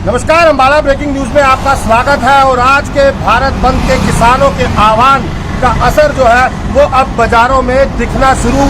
नमस्कार, Ambala breaking news में आपका स्वागत है। और आज के भारत बंद के किसानों के आह्वान का असर जो है वो अब बाजारों में दिखना शुरू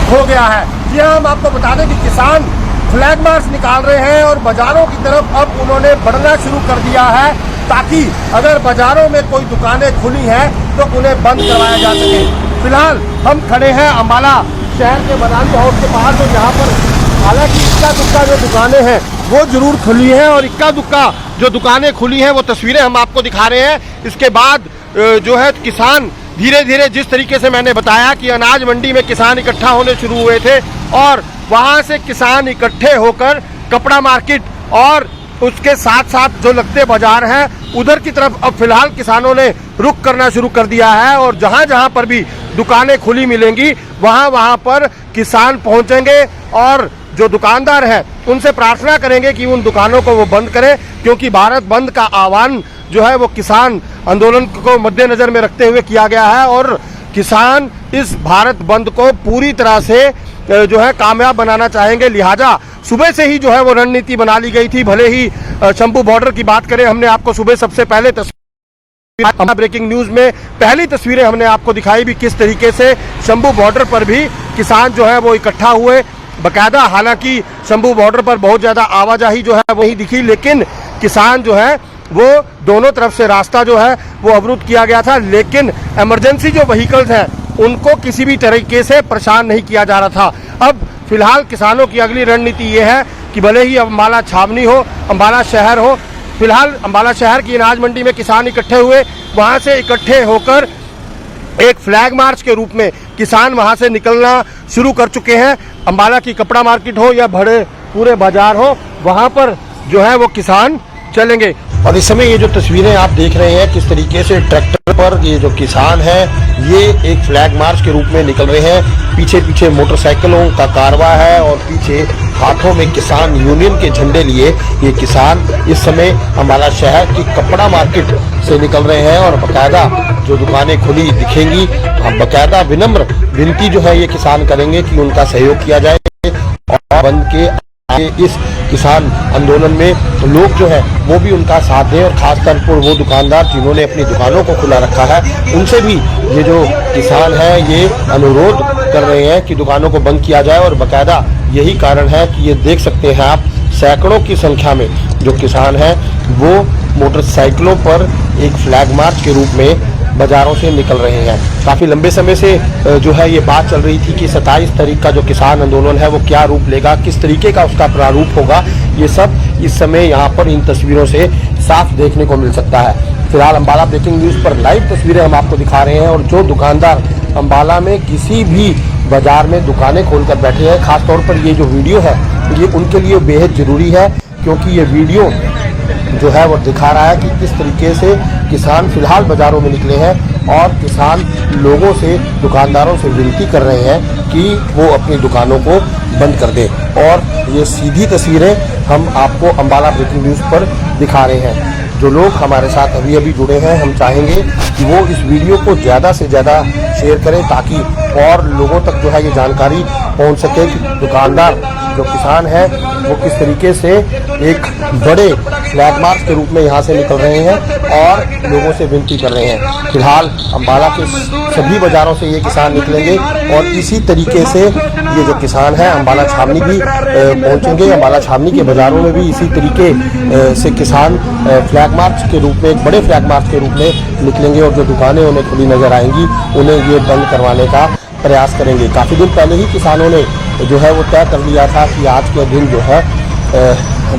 हो गया है। जी हाँ, हम आपको बता दें कि किसान फ्लैग मार्च निकाल रहे हैं और बाजारों की तरफ अब उन्होंने बढ़ना शुरू कर दिया है, ताकि अगर बाजारों में कोई दुकानें खुली हैं तो उन्हें बंद करवाया जा सके। फिलहाल हम खड़े हैं अम्बाला शहर के मदानी हाउस के बाहर, तो यहाँ पर हालांकि इक्का दुक्का जो दुकानें हैं वो जरूर खुली हैं, और इक्का दुक्का जो दुकानें खुली हैं वो तस्वीरें हम आपको दिखा रहे हैं। इसके बाद जो है किसान धीरे धीरे, जिस तरीके से मैंने बताया कि अनाज मंडी में किसान इकट्ठा होने शुरू हुए थे और वहां से किसान इकट्ठे होकर कपड़ा मार्केट और उसके साथ साथ जो लगते बाजार हैं उधर की तरफ अब फिलहाल किसानों ने रुख करना शुरू कर दिया है। और जहां जहां पर भी दुकानें खुली मिलेंगी वहां वहां पर किसान पहुंचेंगे और जो दुकानदार हैं उनसे प्रार्थना करेंगे कि उन दुकानों को वो बंद करें, क्योंकि भारत बंद का आह्वान जो है वो किसान आंदोलन को मद्देनजर में रखते हुए किया गया है। और किसान इस भारत बंद को पूरी तरह से जो है कामयाब बनाना चाहेंगे। लिहाजा सुबह से ही जो है वो रणनीति बना ली गई थी। भले ही शंभू बॉर्डर की बात करें, हमने आपको सुबह सबसे पहले ब्रेकिंग न्यूज में पहली तस्वीरें हमने आपको दिखाई भी किस तरीके से शंभू बॉर्डर पर भी किसान जो है वो इकट्ठा हुए बकायदा। हालांकि शंभू बॉर्डर पर बहुत ज्यादा आवाजाही जो है वही दिखी, लेकिन किसान जो है वो दोनों तरफ से रास्ता जो है वो अवरुद्ध किया गया था। लेकिन इमरजेंसी जो व्हीकल्स हैं उनको किसी भी तरीके से परेशान नहीं किया जा रहा था। अब फिलहाल किसानों की अगली रणनीति ये है कि भले ही अम्बाला छावनी हो, अम्बाला शहर हो, फिलहाल अम्बाला शहर की अनाज मंडी में किसान इकट्ठे हुए, वहां से इकट्ठे होकर एक फ्लैग मार्च के रूप में किसान वहां से निकलना शुरू कर चुके हैं। अम्बाला की कपड़ा मार्केट हो या बड़े पूरे बाजार हो, वहां पर जो है वो किसान चलेंगे। और इस समय ये जो तस्वीरें आप देख रहे हैं किस तरीके से ट्रैक्टर पर ये जो किसान हैं ये एक फ्लैग मार्च के रूप में निकल रहे हैं। पीछे पीछे मोटरसाइकिलों का कारवा है और पीछे हाथों में किसान यूनियन के झंडे लिए ये किसान इस समय अम्बाला शहर की कपड़ा मार्केट से निकल रहे हैं। और बाकायदा जो दुकानें खुली दिखेंगी, बाकायदा विनम्र विनती जो है ये किसान करेंगे कि उनका सहयोग किया जाए और बंद के इस किसान आंदोलन में लोग जो है वो भी उनका साथ दें। और खासतौर पर वो दुकानदार जिन्होंने अपनी दुकानों को खुला रखा है उनसे भी ये जो किसान है ये अनुरोध कर रहे हैं कि दुकानों को बंद किया जाए। और बाकायदा यही कारण है कि ये देख सकते हैं आप, सैकड़ों की संख्या में जो किसान हैं वो मोटरसाइकिलों पर एक फ्लैग मार्च के रूप में बाजारों से निकल रहे हैं। काफ़ी लंबे समय से जो है ये बात चल रही थी कि 27 तारीख का जो किसान आंदोलन है वो क्या रूप लेगा, किस तरीके का उसका प्रारूप होगा, ये सब इस समय यहाँ पर इन तस्वीरों से साफ देखने को मिल सकता है। फिलहाल अम्बाला ब्रेकिंग न्यूज़ पर लाइव तस्वीरें हम आपको दिखा रहे हैं। और जो दुकानदार अम्बाला में किसी भी बाजार में दुकानें खोलकर बैठे हैं, खासतौर पर ये जो वीडियो है ये उनके लिए बेहद ज़रूरी है, क्योंकि ये वीडियो जो है वो दिखा रहा है कि किस तरीके से किसान फिलहाल बाजारों में निकले हैं और किसान लोगों से, दुकानदारों से विनती कर रहे हैं कि वो अपनी दुकानों को बंद कर दें। और ये सीधी तस्वीरें हम आपको अम्बाला ब्रेकिंग न्यूज़ पर दिखा रहे हैं। जो लोग हमारे साथ अभी अभी जुड़े हैं, हम चाहेंगे कि वो इस वीडियो को ज़्यादा से ज़्यादा शेयर करें, ताकि और लोगों तक जो है ये जानकारी पहुंच सके कि दुकानदार जो किसान हैं वो किस तरीके से एक बड़े फ्लैग मार्च के रूप में यहाँ से निकल रहे हैं और लोगों से विनती कर रहे हैं। फिलहाल अम्बाला के सभी बाज़ारों से ये किसान निकलेंगे और इसी तरीके से ये जो किसान हैं अम्बाला छावनी भी पहुँचेंगे। अम्बाला छावनी के बाज़ारों में भी इसी तरीके से किसान फ्लैग मार्च के रूप में, एक बड़े फ्लैग मार्च के रूप में निकलेंगे और जो दुकानें उन्हें खुली नज़र आएंगी उन्हें ये बंद करवाने का प्रयास करेंगे। काफ़ी दिन पहले ही किसानों ने जो है वो तय कर लिया था कि आज के दिन जो है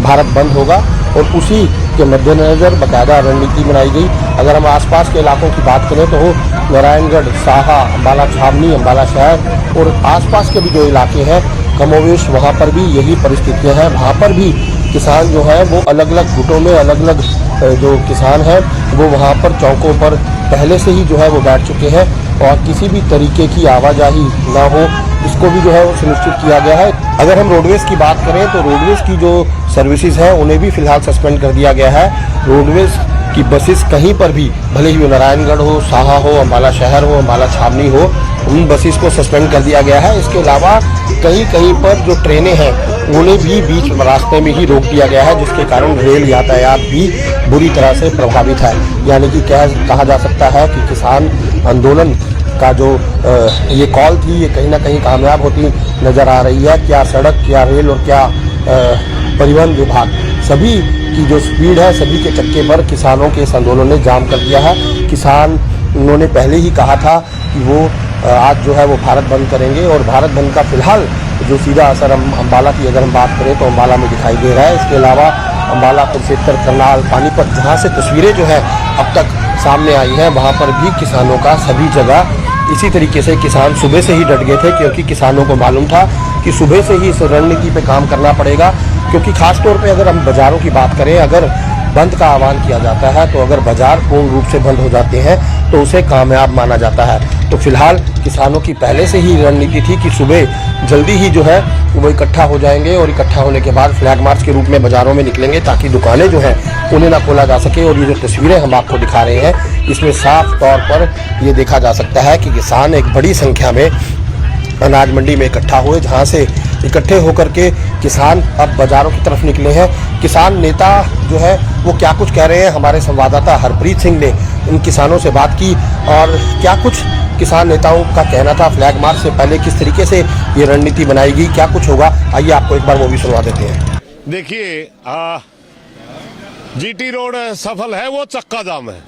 भारत बंद होगा, और उसी के मद्देनज़र बाकायदा रणनीति बनाई गई। अगर हम आसपास के इलाकों की बात करें तो नारायणगढ़, साहा, अम्बाला छावनी, अम्बाला शहर और आसपास के भी जो इलाके हैं कमोवेश वहाँ पर भी यही परिस्थितियाँ हैं। वहाँ पर भी किसान जो है वो अलग अलग गुटों में, अलग अलग जो किसान हैं वो वहाँ पर चौकों पर पहले से ही जो है वो बैठ चुके हैं और किसी भी तरीके की आवाजाही ना हो इसको भी जो है वो सुनिश्चित किया गया है। अगर हम रोडवेज़ की बात करें तो रोडवेज़ की जो सर्विसेज हैं उन्हें भी फिलहाल सस्पेंड कर दिया गया है। रोडवेज़ की बसेस कहीं पर भी, भले ही वो नारायणगढ़ हो, साहा हो, अम्बाला शहर हो, अम्बाला छावनी हो, उन बसेस को सस्पेंड कर दिया गया है। इसके अलावा कहीं कहीं पर जो ट्रेनें हैं उन्हें भी बीच रास्ते में ही रोक दिया गया है, जिसके कारण रेल यातायात भी बुरी तरह से प्रभावित है। यानी कि कहा जा सकता है कि किसान आंदोलन का जो ये कॉल थी ये कहीं ना कहीं कामयाब होती नजर आ रही है। क्या सड़क, क्या रेल और क्या परिवहन विभाग, सभी की जो स्पीड है, सभी के चक्के पर किसानों के इस आंदोलन ने जाम कर दिया है। किसान उन्होंने पहले ही कहा था कि वो आज जो है वो भारत बंद करेंगे, और भारत बंद का फिलहाल जो सीधा असर अम्बाला की अगर हम बात करें तो अम्बाला में दिखाई दे रहा है। इसके अलावा अम्बाला, कुरुक्षेत्र, करनाल, पानीपत, जहाँ से तस्वीरें जो है अब तक सामने आई हैं, वहाँ पर भी किसानों का सभी जगह इसी तरीके से किसान सुबह से ही डट गए थे, क्योंकि किसानों को मालूम था कि सुबह से ही इस रणनीति पे काम करना पड़ेगा। क्योंकि खासतौर पे अगर हम बाज़ारों की बात करें, अगर बंद का आह्वान किया जाता है तो अगर बाजार पूर्ण रूप से बंद हो जाते हैं तो उसे कामयाब माना जाता है। तो फिलहाल किसानों की पहले से ही रणनीति थी कि सुबह जल्दी ही जो है वो इकट्ठा हो जाएंगे, और इकट्ठा होने के बाद फ्लैग मार्च के रूप में बाजारों में निकलेंगे ताकि दुकानें जो हैं उन्हें ना खोला जा सके। और ये जो तस्वीरें हम आपको दिखा रहे हैं इसमें साफ तौर पर ये देखा जा सकता है कि किसान एक बड़ी संख्या में अनाज मंडी में इकट्ठा हुए, जहां से इकट्ठे होकर के किसान अब बाजारों की तरफ निकले हैं। किसान नेता जो है वो क्या कुछ कह रहे हैं, हमारे संवाददाता हरप्रीत सिंह ने इन किसानों से बात की, और क्या कुछ किसान नेताओं का कहना था फ्लैग मार्च से पहले, किस तरीके से ये रणनीति बनाएगी, क्या कुछ होगा, आइए आपको एक बार वो भी सुनवा देते हैं। देखिए, जीटी रोड सफल है, वो चक्का जाम है,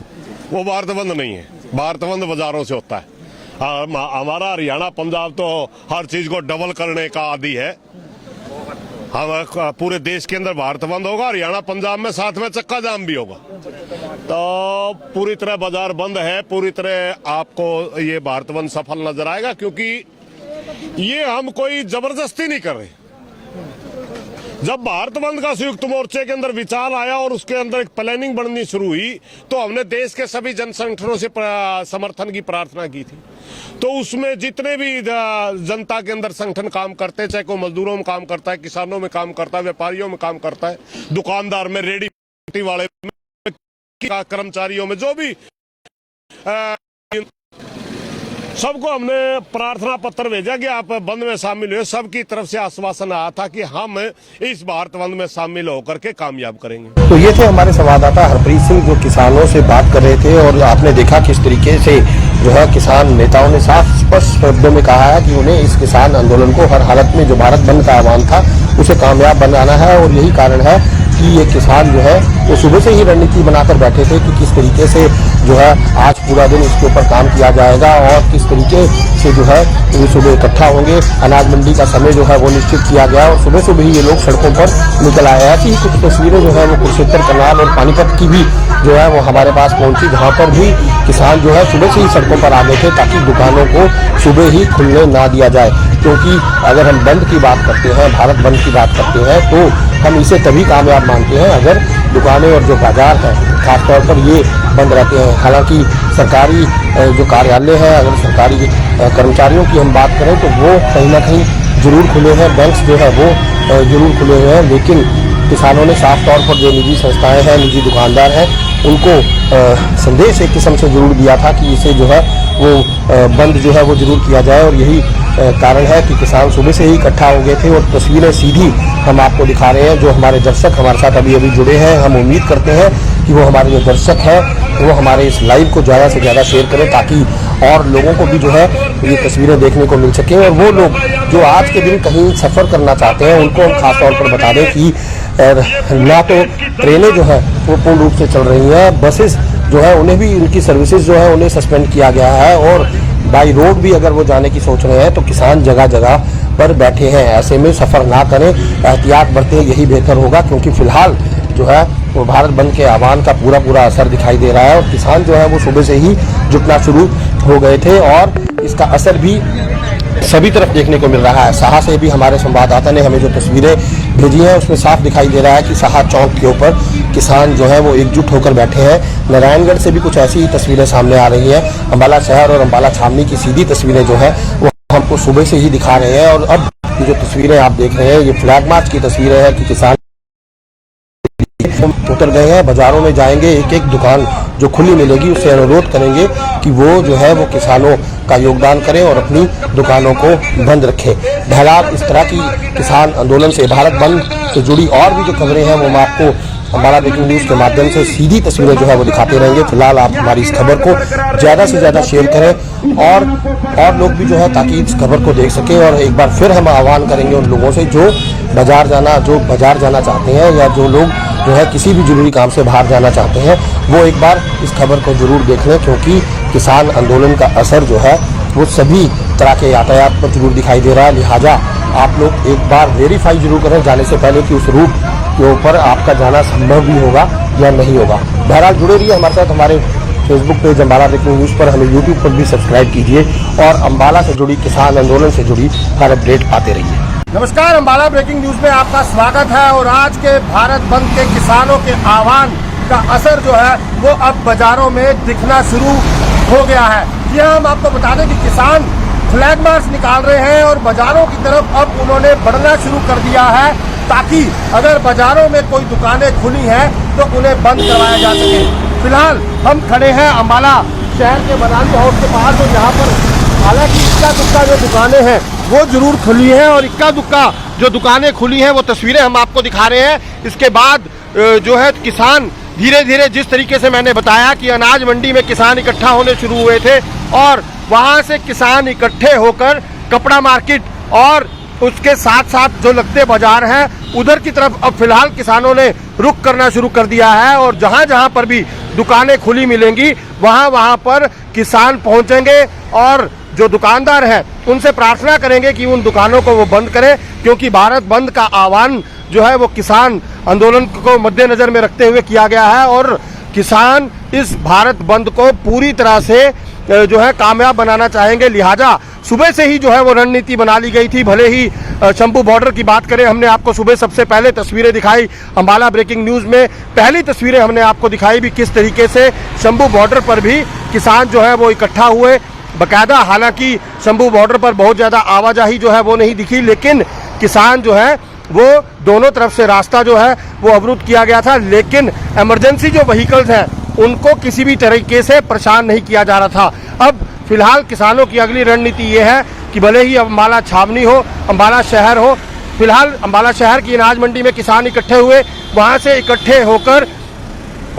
वो भारत बंद नहीं है। भारत बंद बाजारों से होता है। हमारा हरियाणा, पंजाब तो हर चीज को डबल करने का आदी है। हम पूरे देश के अंदर भारत बंद होगा, हरियाणा पंजाब में साथ में चक्का जाम भी होगा। तो पूरी तरह बाजार बंद है, पूरी तरह आपको ये भारत बंद सफल नजर आएगा, क्योंकि ये हम कोई जबरदस्ती नहीं कर रहे। जब भारत बंद का संयुक्त मोर्चे के अंदर विचार आया और उसके अंदर एक प्लानिंग बननी शुरू हुई, तो हमने देश के सभी जन संगठनों से समर्थन की प्रार्थना की थी। तो उसमें जितने भी जनता के अंदर संगठन काम करते हैं, चाहे कोई मजदूरों में काम करता है, किसानों में काम करता है, व्यापारियों में काम करता है, दुकानदार में, रेडी वाले में, कर्मचारियों में, जो भी सबको हमने प्रार्थना पत्र भेजा कि आप बंद में शामिल हुए। सबकी तरफ से आश्वासन आया था कि हम इस भारत बंद में शामिल होकर के कामयाब करेंगे। तो ये थे हमारे संवाददाता हरप्रीत सिंह, जो किसानों से बात कर रहे थे, और आपने देखा किस तरीके से जो है किसान नेताओं ने साफ स्पष्ट शब्दों में कहा है कि उन्हें इस किसान आंदोलन को हर हालत में जो भारत बंद का आह्वान था उसे कामयाब बनाना है। और यही कारण है कि ये किसान जो है वो सुबह से ही रणनीति बनाकर बैठे थे कि किस तरीके से जो है आज पूरा दिन इसके ऊपर काम किया जाएगा, और किस तरीके से जो है ये सुबह इकट्ठा होंगे। अनाज मंडी का समय जो है वो निश्चित किया गया, और सुबह सुबह ही ये लोग सड़कों पर निकल आए। ऐसी ही कुछ तस्वीरें जो है वो कुरुक्षेत्र, करनाल और पानीपत की भी जो है वो हमारे पास पहुंची, जहाँ पर भी किसान जो है सुबह से ही सड़कों पर आ गए थे ताकि दुकानों को सुबह ही खुलने ना दिया जाए। क्योंकि अगर हम बंद की बात करते हैं, भारत बंद की बात करते हैं, तो हम इसे तभी कामयाब मानते हैं अगर दुकानें और जो बाजार हैं खासतौर पर ये बंद रहते हैं। हालांकि सरकारी जो कार्यालय है, अगर सरकारी कर्मचारियों की हम बात करें तो वो कहीं ना कहीं जरूर खुले हैं, बैंक्स जो है वो जरूर खुले हुए हैं, लेकिन किसानों ने साफ तौर पर जो निजी संस्थाएं हैं, निजी दुकानदार हैं, उनको संदेश एक किस्म से जरूर दिया था कि इसे जो है वो बंद जो है वो जरूर किया जाए। और यही कारण है कि किसान सुबह से ही इकट्ठा हो गए थे, और तस्वीरें सीधी हम आपको दिखा रहे हैं। जो हमारे दर्शक हमारे साथ अभी अभी जुड़े हैं, हम उम्मीद करते हैं कि वो हमारे जो दर्शक हैं वो हमारे इस लाइव को ज़्यादा से ज़्यादा शेयर करें, ताकि और लोगों को भी जो है ये तस्वीरें देखने को मिल सकें। और वो लोग जो आज के दिन कहीं सफ़र करना चाहते हैं उनको हम खास तौर पर बता दें कि ना तो ट्रेनें जो है वो पूर्ण रूप से चल रही हैं, बसेस जो है उन्हें भी, उनकी सर्विसेज जो है उन्हें सस्पेंड किया गया है, और बाई रोड भी अगर वो जाने की सोच रहे हैं तो किसान जगह जगह पर बैठे हैं। ऐसे में सफ़र ना करें, एहतियात बरतें, यही बेहतर होगा, क्योंकि फिलहाल जो है वो भारत बंद के आह्वान का पूरा असर दिखाई दे रहा है, और किसान जो है वो सुबह से ही जुटना शुरू हो गए थे, और इसका असर भी सभी तरफ देखने को मिल रहा है। साहा से भी हमारे संवाददाता ने हमें जो तस्वीरें भेजी हैं उसमें साफ दिखाई दे रहा है कि साहा चौक के ऊपर किसान जो है वो एकजुट होकर बैठे हैं। नारायणगढ़ से भी कुछ ऐसी ही तस्वीरें सामने आ रही हैं। अम्बाला शहर और अम्बाला छावनी की सीधी तस्वीरें जो है वो हमको सुबह से ही दिखा रहे हैं। और अब ये जो तस्वीरें आप देख रहे हैं ये फ्लैग मार्च की तस्वीरें हैं कि किसान उतर गए हैं, बाजारों में जाएंगे, एक एक दुकान जो खुली मिलेगी उससे अनुरोध करेंगे कि वो जो है वो किसानों का योगदान करें और अपनी दुकानों को बंद रखें। बहरहाल इस तरह की किसान आंदोलन से, भारत बंद से जुड़ी और भी जो खबरें हैं वो मैं आपको अम्बाला ब्रेकिंग न्यूज़ के माध्यम से सीधी तस्वीरें जो है वो दिखाते रहेंगे। फिलहाल आप हमारी इस खबर को ज़्यादा से ज़्यादा शेयर करें और लोग भी जो है ताकि इस खबर को देख सकें। और एक बार फिर हम आह्वान करेंगे उन लोगों से जो बाजार जाना चाहते हैं या जो लोग जो है किसी भी जरूरी काम से बाहर जाना चाहते हैं, वो एक बार इस खबर को जरूर देख लें, क्योंकि किसान आंदोलन का असर जो है वो सभी तरह के यातायात पर जरूर दिखाई दे रहा है। लिहाजा आप लोग एक बार वेरीफाई जरूर करें जाने से पहले कि उस रूट के ऊपर आपका जाना संभव भी होगा या नहीं होगा। बहरहाल जुड़े रहिए हमारे साथ, हमारे Facebook page Ambala breaking news पर, हमें यूट्यूब पर भी सब्सक्राइब कीजिए और अम्बाला से जुड़ी किसान आंदोलन से जुड़ी हर अपडेट पाते रहिए। नमस्कार, अम्बाला ब्रेकिंग न्यूज में आपका स्वागत है। और आज के भारत बंद के किसानों के आह्वान का असर जो है वो अब बाजारों में दिखना शुरू हो गया है। जी हाँ, हम आपको बता दें कि किसान फ्लैग मार्च निकाल रहे हैं और बाजारों की तरफ अब उन्होंने बढ़ना शुरू कर दिया है, ताकि अगर बाजारों में कोई दुकानें खुली हैं तो उन्हें बंद करवाया जा सके। फिलहाल हम खड़े हैं अम्बाला शहर के बनानी हाउस के पास, और यहाँ पर हालांकि इक्का दुक्का जो दुकानें हैं वो जरूर खुली हैं, और इक्का दुक्का जो दुकानें खुली हैं वो तस्वीरें हम आपको दिखा रहे हैं। इसके बाद जो है किसान धीरे धीरे, जिस तरीके से मैंने बताया कि अनाज मंडी में किसान इकट्ठा होने शुरू हुए थे और वहां से किसान इकट्ठे होकर कपड़ा मार्केट और उसके साथ साथ जो लगते बाजार हैं उधर की तरफ अब फिलहाल किसानों ने रुख करना शुरू कर दिया है। और जहां जहां पर भी दुकानें खुली मिलेंगी वहां वहां पर किसान पहुंचेंगे और जो दुकानदार हैं उनसे प्रार्थना करेंगे कि उन दुकानों को वो बंद करें, क्योंकि भारत बंद का आह्वान जो है वो किसान आंदोलन को मद्देनजर में रखते हुए किया गया है। और किसान इस भारत बंद को पूरी तरह से जो है कामयाब बनाना चाहेंगे। लिहाजा सुबह से ही जो है वो रणनीति बना ली गई थी। भले ही शंभू बॉर्डर की बात करें, हमने आपको सुबह सबसे पहले तस्वीरें दिखाई अम्बाला ब्रेकिंग न्यूज़ में, पहली तस्वीरें हमने आपको दिखाई भी किस तरीके से शंभू बॉर्डर पर भी किसान जो है वो इकट्ठा हुए बकायदा। हालांकि शंभू बॉर्डर पर बहुत ज़्यादा आवाजाही जो है वो नहीं दिखी, लेकिन किसान जो है वो दोनों तरफ से रास्ता जो है वो अवरुद्ध किया गया था, लेकिन इमरजेंसी जो व्हीकल्स हैं उनको किसी भी तरीके से परेशान नहीं किया जा रहा था। अब फिलहाल किसानों की अगली रणनीति ये है कि भले ही अम्बाला छावनी हो, अम्बाला शहर हो, फिलहाल अम्बाला शहर की अनाज मंडी में किसान इकट्ठे हुए, वहाँ से इकट्ठे होकर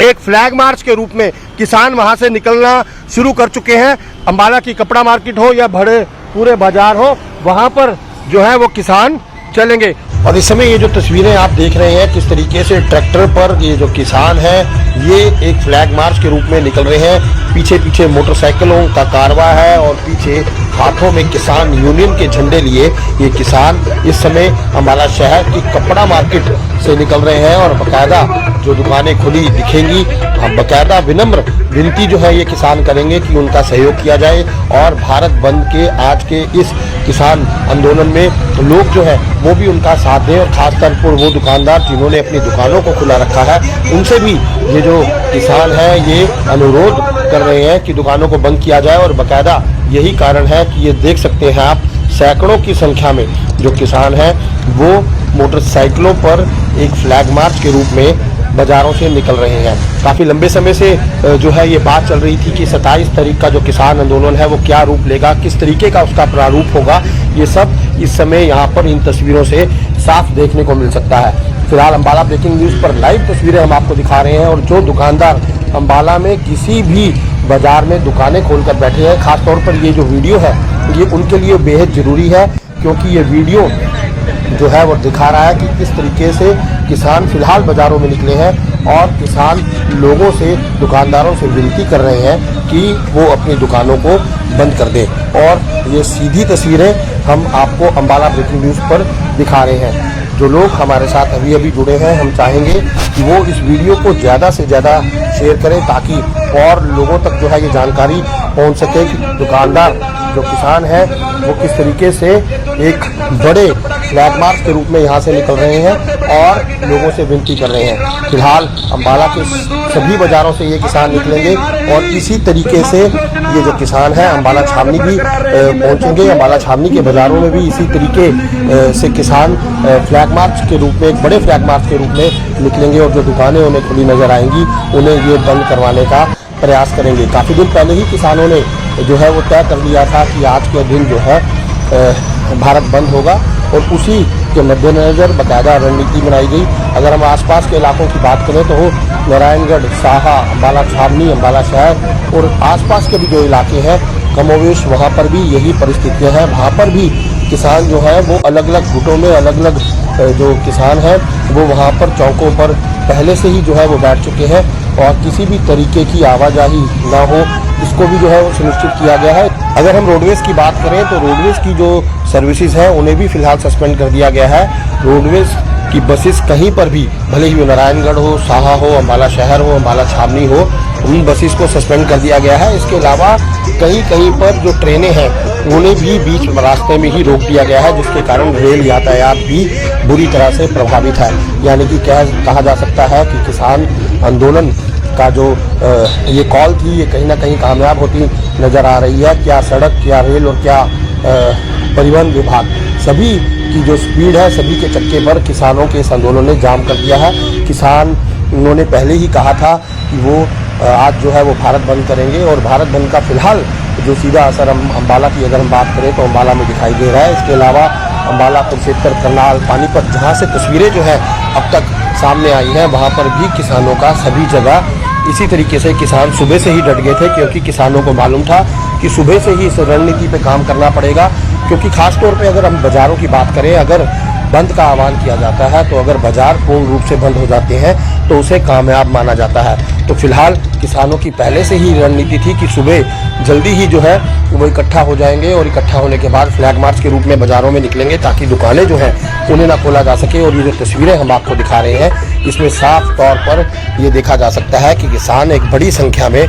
एक फ्लैग मार्च के रूप में किसान वहाँ से निकलना शुरू कर चुके हैं। अम्बाला की कपड़ा मार्केट हो या बड़े पूरे बाजार हो, वहाँ पर जो है वो किसान चलेंगे। और इस समय ये जो तस्वीरें आप देख रहे हैं किस तरीके से ट्रैक्टर पर ये जो किसान हैं ये एक फ्लैग मार्च के रूप में निकल रहे हैं। पीछे पीछे मोटरसाइकिलों का कारवा है और पीछे हाथों में किसान यूनियन के झंडे लिए ये किसान इस समय अम्बाला शहर की कपड़ा मार्केट से निकल रहे हैं। और बाकायदा जो दुकानें खुली दिखेंगी, हम बाकायदा विनम्र विनती जो है ये किसान करेंगे कि उनका सहयोग किया जाए और भारत बंद के आज के इस किसान आंदोलन में लोग जो है वो भी उनका साथ दें। और खासतौर पर वो दुकानदार जिन्होंने अपनी दुकानों को खुला रखा है उनसे भी ये जो किसान है ये अनुरोध कर रहे हैं कि दुकानों को बंद किया जाए। और बाकायदा यही कारण है कि ये देख सकते हैं आप सैकड़ों की संख्या में जो किसान हैं वो मोटरसाइकिलों पर एक फ्लैग मार्च के रूप में बाजारों से निकल रहे हैं। काफ़ी लंबे समय से जो है ये बात चल रही थी कि 27 तारीख का जो किसान आंदोलन है वो क्या रूप लेगा, किस तरीके का उसका प्रारूप होगा, ये सब इस समय यहाँ पर इन तस्वीरों से साफ देखने को मिल सकता है। फिलहाल अम्बाला ब्रेकिंग न्यूज़ पर लाइव तस्वीरें हम आपको दिखा रहे हैं। और जो दुकानदार अम्बाला में किसी भी बाजार में दुकानें खोलकर बैठे हैं, खासतौर पर ये जो वीडियो है ये उनके लिए बेहद ज़रूरी है, क्योंकि ये वीडियो जो है वो दिखा रहा है कि किस तरीके से किसान फिलहाल बाज़ारों में निकले हैं और किसान लोगों से, दुकानदारों से विनती कर रहे हैं कि वो अपनी दुकानों को बंद कर दें। और ये सीधी तस्वीरें हम आपको अम्बाला ब्रेकिंग न्यूज़ पर दिखा रहे हैं। जो लोग हमारे साथ अभी अभी जुड़े हैं, हम चाहेंगे कि वो इस वीडियो को ज़्यादा से ज़्यादा शेयर करें ताकि और लोगों तक जो है ये जानकारी पहुंच सके कि दुकानदार जो किसान हैं वो किस तरीके से एक बड़े फ्लैग मार्च के रूप में यहाँ से निकल रहे हैं और लोगों से विनती कर रहे हैं। फिलहाल अम्बाला के सभी बाजारों से ये किसान निकलेंगे और इसी तरीके से ये जो किसान हैं अम्बाला छावनी भी पहुँचेंगे। अम्बाला छावनी के बाज़ारों में भी इसी तरीके से किसान फ्लैग मार्च के रूप में, एक बड़े फ्लैग मार्च के रूप में निकलेंगे और जो दुकानें उन्हें खुली नजर आएंगी उन्हें ये बंद करवाने का प्रयास करेंगे। काफ़ी दिन पहले ही किसानों ने जो है वो तय कर लिया था कि आज के दिन जो है भारत बंद होगा और उसी के मद्देनजर बाकायदा रणनीति बनाई गई। अगर हम आसपास के इलाकों की बात करें तो नारायणगढ़, साहा, अम्बाला छावनी, अम्बाला शहर और आसपास के भी जो इलाके हैं कमोवेश वहाँ पर भी यही परिस्थितियाँ हैं। वहाँ पर भी किसान जो है वो अलग अलग गुटों में, अलग अलग जो किसान हैं वो वहाँ पर चौकों पर पहले से ही जो है वो बैठ चुके हैं और किसी भी तरीके की आवाजाही ना हो इसको भी जो है वो सुनिश्चित किया गया है। अगर हम रोडवेज़ की बात करें तो रोडवेज़ की जो सर्विसेज हैं उन्हें भी फिलहाल सस्पेंड कर दिया गया है। रोडवेज़ की बसेस कहीं पर भी, भले ही वो नारायणगढ़ हो, साहा हो, अम्बाला शहर हो, अम्बाला छावनी हो, उन बसेस को सस्पेंड कर दिया गया है। इसके अलावा कहीं कहीं पर जो ट्रेनें हैं उन्हें भी बीच रास्ते में ही रोक दिया गया है, जिसके कारण रेल यातायात भी बुरी तरह से प्रभावित है। यानी कि कहा जा सकता है कि किसान आंदोलन का जो ये कॉल थी ये कहीं ना कहीं कामयाब होती नज़र आ रही है। क्या सड़क, क्या रेल और क्या परिवहन विभाग, सभी की जो स्पीड है, सभी के चक्के पर किसानों के इस आंदोलन ने जाम कर दिया है। किसान उन्होंने पहले ही कहा था कि वो आज जो है वो भारत बंद करेंगे और भारत बंद का फिलहाल जो सीधा असर अम्बाला की अगर हम बात करें तो अम्बाला में दिखाई दे रहा है। इसके अलावा अम्बाला, कुरुक्षेत्र, करनाल, पानीपत, जहाँ से तस्वीरें जो है अब तक सामने आई हैं वहाँ पर भी किसानों का सभी जगह इसी तरीके से किसान सुबह से ही डट गए थे, क्योंकि किसानों को मालूम था कि सुबह से ही इस रणनीति पे काम करना पड़ेगा। क्योंकि खास तौर पे अगर हम बाज़ारों की बात करें, अगर बंद का आह्वान किया जाता है तो अगर बाज़ार पूर्ण रूप से बंद हो जाते हैं तो उसे कामयाब माना जाता है। तो फिलहाल किसानों की पहले से ही रणनीति थी कि सुबह जल्दी ही जो है वो इकट्ठा हो जाएंगे और इकट्ठा होने के बाद फ्लैग मार्च के रूप में बाज़ारों में निकलेंगे ताकि दुकानें जो हैं उन्हें ना खोला जा सके। और ये जो तस्वीरें हम आपको दिखा रहे हैं इसमें साफ तौर पर ये देखा जा सकता है कि किसान एक बड़ी संख्या में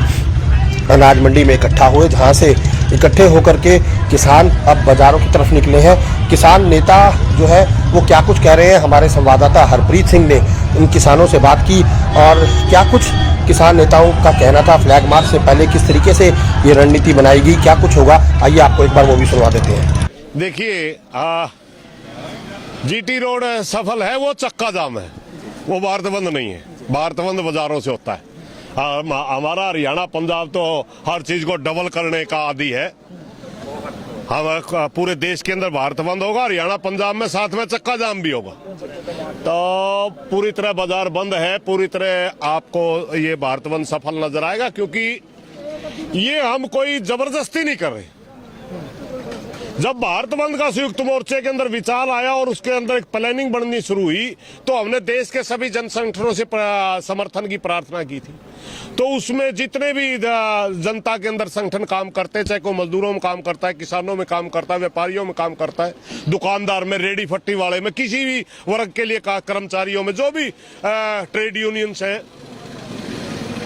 अनाज मंडी में इकट्ठा हुए, जहां से इकट्ठे होकर के किसान अब बाज़ारों की तरफ निकले हैं। किसान नेता जो है वो क्या कुछ कह रहे हैं, हमारे संवाददाता हरप्रीत सिंह ने इन किसानों से बात की और क्या कुछ किसान नेताओं का कहना था फ्लैग मार्च से पहले, किस तरीके से ये रणनीति बनाई गई, क्या कुछ होगा, आइए आपको एक बार वो भी सुनवा देते हैं। देखिए, जीटी रोड सफल है, वो चक्का जाम है, वो भारत बंद नहीं है। भारत बंद बाजारों से होता है। हमारा हरियाणा, पंजाब तो हर चीज को डबल करने का आदी है। हम पूरे देश के अंदर भारत बंद होगा, हरियाणा पंजाब में साथ में चक्का जाम भी होगा। तो पूरी तरह बाजार बंद है, पूरी तरह आपको ये भारत बंद सफल नजर आएगा, क्योंकि ये हम कोई जबरदस्ती नहीं कर रहे। जब भारत बंद का संयुक्त मोर्चे के अंदर विचार आया और उसके अंदर एक प्लानिंग बननी शुरू हुई तो हमने देश के सभी जन संगठनों से समर्थन की प्रार्थना की थी। तो उसमें जितने भी जनता के अंदर संगठन काम करते हैं, चाहे कोई मजदूरों में काम करता है, किसानों में काम करता है, व्यापारियों में काम करता है, दुकानदार में, रेडी फट्टी वाले में, किसी भी वर्ग के लिए कर्मचारियों में, जो भी ट्रेड यूनियंस है,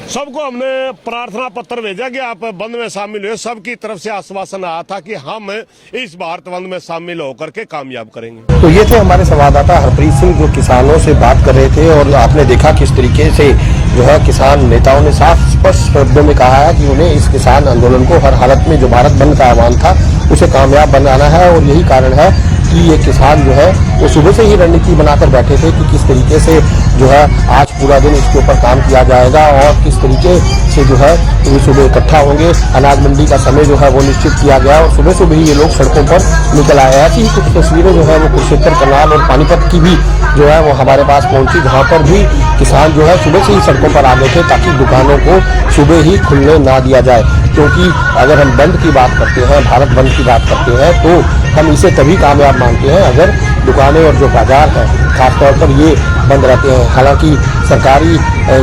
सबको हमने प्रार्थना पत्र भेजा कि आप बंद में शामिल हुए। सबकी तरफ से आश्वासन आया था कि हम इस भारत बंद में शामिल होकर के कामयाब करेंगे। तो ये थे हमारे संवाददाता हरप्रीत सिंह जो किसानों से बात कर रहे थे और आपने देखा किस तरीके से जो है किसान नेताओं ने साफ स्पष्ट शब्दों में कहा है कि उन्हें इस किसान आंदोलन को हर हालत में जो भारत बंद का आह्वान था उसे कामयाब बनाना है। और यही कारण है कि ये किसान जो है वो सुबह से ही रणनीति बनाकर बैठे थे कि किस तरीके से जो है आज पूरा दिन इसके ऊपर काम किया जाएगा और किस तरीके से जो है ये सुबह इकट्ठा होंगे। अनाज मंडी का समय जो है वो निश्चित किया गया और सुबह सुबह ही ये लोग सड़कों पर निकल आए। ऐसी ही कुछ तस्वीरें जो है वो कुरुक्षेत्र, करनाल और पानीपत की भी जो है वो हमारे पास पहुंची, जहाँ पर भी किसान जो है सुबह से ही सड़कों पर आ गए थे ताकि दुकानों को सुबह ही खुलने ना दिया जाए। क्योंकि अगर हम बंद की बात करते हैं, भारत बंद की बात करते हैं, तो हम इसे तभी कामयाब मानते हैं अगर दुकानें और जो बाजार हैं खासतौर पर ये बंद रहते हैं। हालांकि सरकारी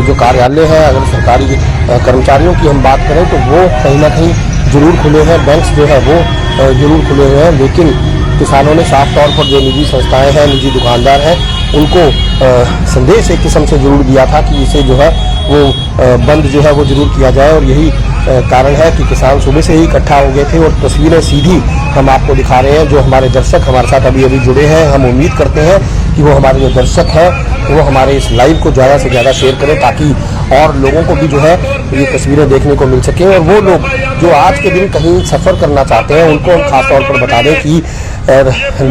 जो कार्यालय है, अगर सरकारी कर्मचारियों की हम बात करें तो वो कहीं ना कहीं जरूर खुले हैं, बैंक्स जो है वो जरूर खुले हुए हैं, लेकिन किसानों ने साफ तौर पर जो निजी संस्थाएं हैं, निजी दुकानदार हैं, उनको संदेश एक किस्म से जरूर दिया था कि इसे जो है वो बंद जो है वो जरूर किया जाए। और यही कारण है कि किसान सुबह से ही इकट्ठा हो गए थे और तस्वीरें सीधी हम आपको दिखा रहे हैं। जो हमारे दर्शक हमारे साथ अभी अभी जुड़े हैं, हम उम्मीद करते हैं कि वो हमारे जो दर्शक हैं वो हमारे इस लाइव को ज़्यादा से ज़्यादा शेयर करें, ताकि और लोगों को भी जो है ये तस्वीरें देखने को मिल सकें। और वो लोग जो आज के दिन कहीं सफ़र करना चाहते हैं उनको हम खास तौर पर बता दें कि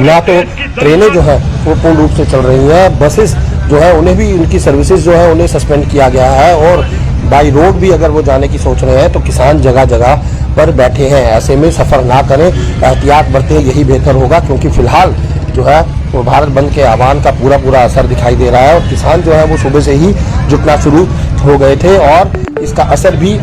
ना तो ट्रेनें जो है वो पूर्ण रूप से चल रही हैं, बसेस जो है उन्हें भी उनकी सर्विसेज जो है उन्हें सस्पेंड किया गया है। और बाई रोड भी अगर वो जाने की सोच रहे हैं तो किसान जगह जगह पर बैठे हैं। ऐसे में सफ़र ना करें, एहतियात बरतें, यही बेहतर होगा, क्योंकि फिलहाल जो है वो भारत बंद के आह्वान का पूरा असर दिखाई दे रहा है। और किसान जो है वो सुबह से ही जुटना शुरू हो गए थे और इसका असर भी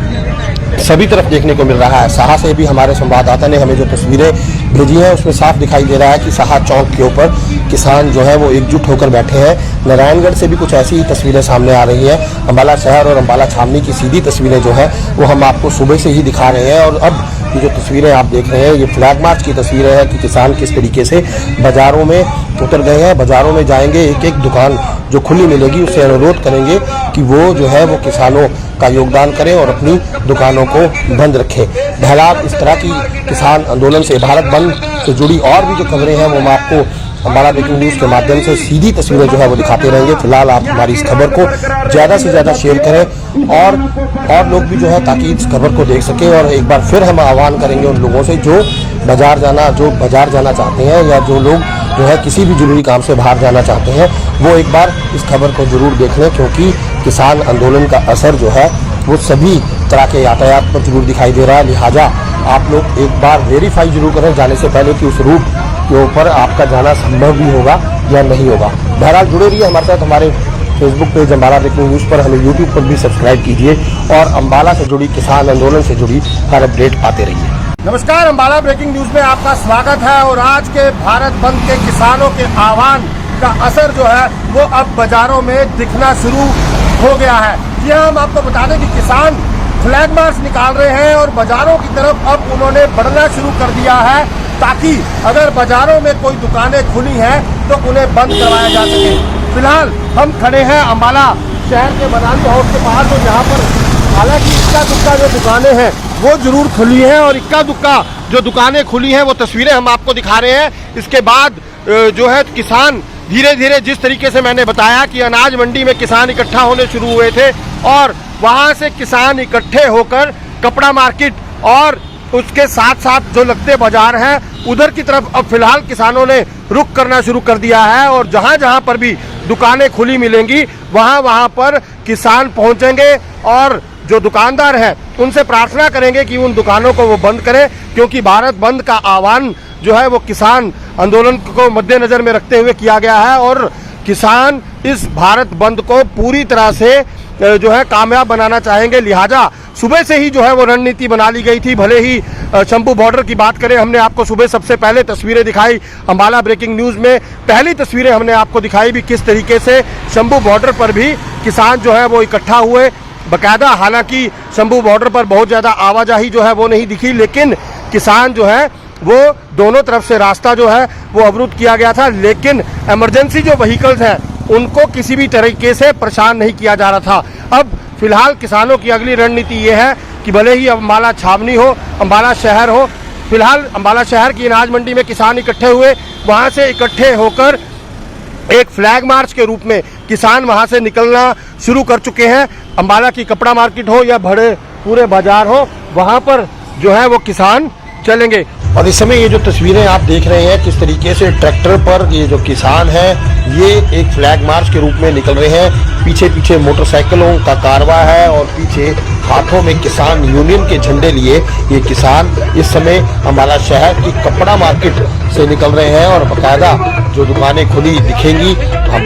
सभी तरफ देखने को मिल रहा है। साहा से भी हमारे संवाददाता ने हमें जो तस्वीरें भेजी हैं उसमें साफ दिखाई दे रहा है कि साहा चौक के ऊपर किसान जो है वो एकजुट होकर बैठे हैं। नारायणगढ़ से भी कुछ ऐसी ही तस्वीरें सामने आ रही हैं। अम्बाला शहर और अम्बाला छावनी की सीधी तस्वीरें जो है वो हम आपको सुबह से ही दिखा रहे हैं। और अब ये जो तस्वीरें आप देख रहे हैं ये फ्लैग मार्च की तस्वीरें हैं कि किसान किस तरीके से बाज़ारों में उतर गए हैं। बाज़ारों में जाएंगे, एक एक दुकान जो खुली मिलेगी उससे अनुरोध करेंगे कि वो जो है वो किसानों का योगदान करें और अपनी दुकानों को बंद रखें। बहरहाल इस तरह की किसान आंदोलन से, भारत बंद से जुड़ी और भी जो खबरें हैं वो हम आपको अम्बाला ब्रेकिंग न्यूज़ के माध्यम से सीधी तस्वीरें जो है वो दिखाते रहेंगे। फिलहाल आप हमारी इस खबर को ज़्यादा से ज़्यादा शेयर करें और लोग भी जो है ताकि इस खबर को देख सकें। और एक बार फिर हम आह्वान करेंगे उन लोगों से जो बाजार जाना चाहते हैं या जो लोग जो है किसी भी जरूरी काम से बाहर जाना चाहते हैं वो एक बार इस खबर को जरूर देख लें, क्योंकि किसान आंदोलन का असर जो है वो सभी तरह के यातायात पर जरूर दिखाई दे रहा है। लिहाजा आप लोग एक बार वेरीफाई जरूर करें जाने से पहले कि उस रूट के ऊपर आपका जाना संभव भी होगा या नहीं होगा। बहरहाल जुड़े रहिए हमारे साथ। हमारे Facebook page Ambala breaking news पर, हमें यूट्यूब पर भी सब्सक्राइब कीजिए और अम्बाला से जुड़ी किसान आंदोलन से जुड़ी हर अपडेट पाते रहिए। नमस्कार, अम्बाला ब्रेकिंग न्यूज में आपका स्वागत है। और आज के भारत बंद के किसानों के आह्वान का असर जो है वो अब बाजारों में दिखना शुरू हो गया है। जी हम आपको बता दें कि किसान फ्लैग मार्च निकाल रहे हैं और बाजारों की तरफ अब उन्होंने बढ़ना शुरू कर दिया है, ताकि अगर बाजारों में कोई दुकानें खुली हैं तो उन्हें बंद करवाया जा सके। फिलहाल हम खड़े हैं अम्बाला शहर के मदानी हाउस के पास, और यहाँ पर हालांकि इक्का दुक्का जो दुकानें हैं वो जरूर खुली हैं और इक्का दुक्का जो दुकानें खुली हैं वो तस्वीरें हम आपको दिखा रहे हैं। इसके बाद जो है किसान धीरे धीरे, जिस तरीके से मैंने बताया कि अनाज मंडी में किसान इकट्ठा होने शुरू हुए थे और वहाँ से किसान इकट्ठे होकर कपड़ा मार्केट और उसके साथ साथ जो लगते बाजार हैं उधर की तरफ अब फिलहाल किसानों ने रुख करना शुरू कर दिया है। और जहाँ जहाँ पर भी दुकानें खुली मिलेंगी वहाँ पर किसान पहुँचेंगे और जो दुकानदार हैं उनसे प्रार्थना करेंगे कि उन दुकानों को वो बंद करें, क्योंकि भारत बंद का आह्वान जो है वो किसान आंदोलन को मद्देनजर में रखते हुए किया गया है। और किसान इस भारत बंद को पूरी तरह से जो है कामयाब बनाना चाहेंगे। लिहाजा सुबह से ही जो है वो रणनीति बना ली गई थी। भले ही शंभू बॉर्डर की बात करें, हमने आपको सुबह सबसे पहले तस्वीरें दिखाई अम्बाला ब्रेकिंग न्यूज़ में। पहली तस्वीरें हमने आपको दिखाई भी किस तरीके से शंभू बॉर्डर पर भी किसान जो है वो इकट्ठा हुए बकायदा। हालांकि शंभू बॉर्डर पर बहुत ज़्यादा आवाजाही जो है वो नहीं दिखी, लेकिन किसान जो है वो दोनों तरफ से रास्ता जो है वो अवरुद्ध किया गया था। लेकिन इमरजेंसी जो व्हीकल्स हैं उनको किसी भी तरीके से परेशान नहीं किया जा रहा था। अब फिलहाल किसानों की अगली रणनीति ये है कि भले ही अम्बाला छावनी हो, अम्बाला शहर हो, फिलहाल अम्बाला शहर की अनाज मंडी में किसान इकट्ठे हुए, वहाँ से इकट्ठे होकर एक फ्लैग मार्च के रूप में किसान वहाँ से निकलना शुरू कर चुके हैं। अम्बाला की कपड़ा मार्केट हो या बड़े पूरे बाजार हो, वहाँ पर जो है वो किसान चलेंगे। और इस समय ये जो तस्वीरें आप देख रहे हैं किस तरीके से ट्रैक्टर पर ये जो किसान हैं ये एक फ्लैग मार्च के रूप में निकल रहे हैं। पीछे पीछे मोटरसाइकिलों का कारवां है और पीछे हाथों में किसान यूनियन के झंडे लिए ये किसान इस समय हमारा शहर की कपड़ा मार्केट से निकल रहे हैं। और बाकायदा जो दुकानें खुली दिखेंगी,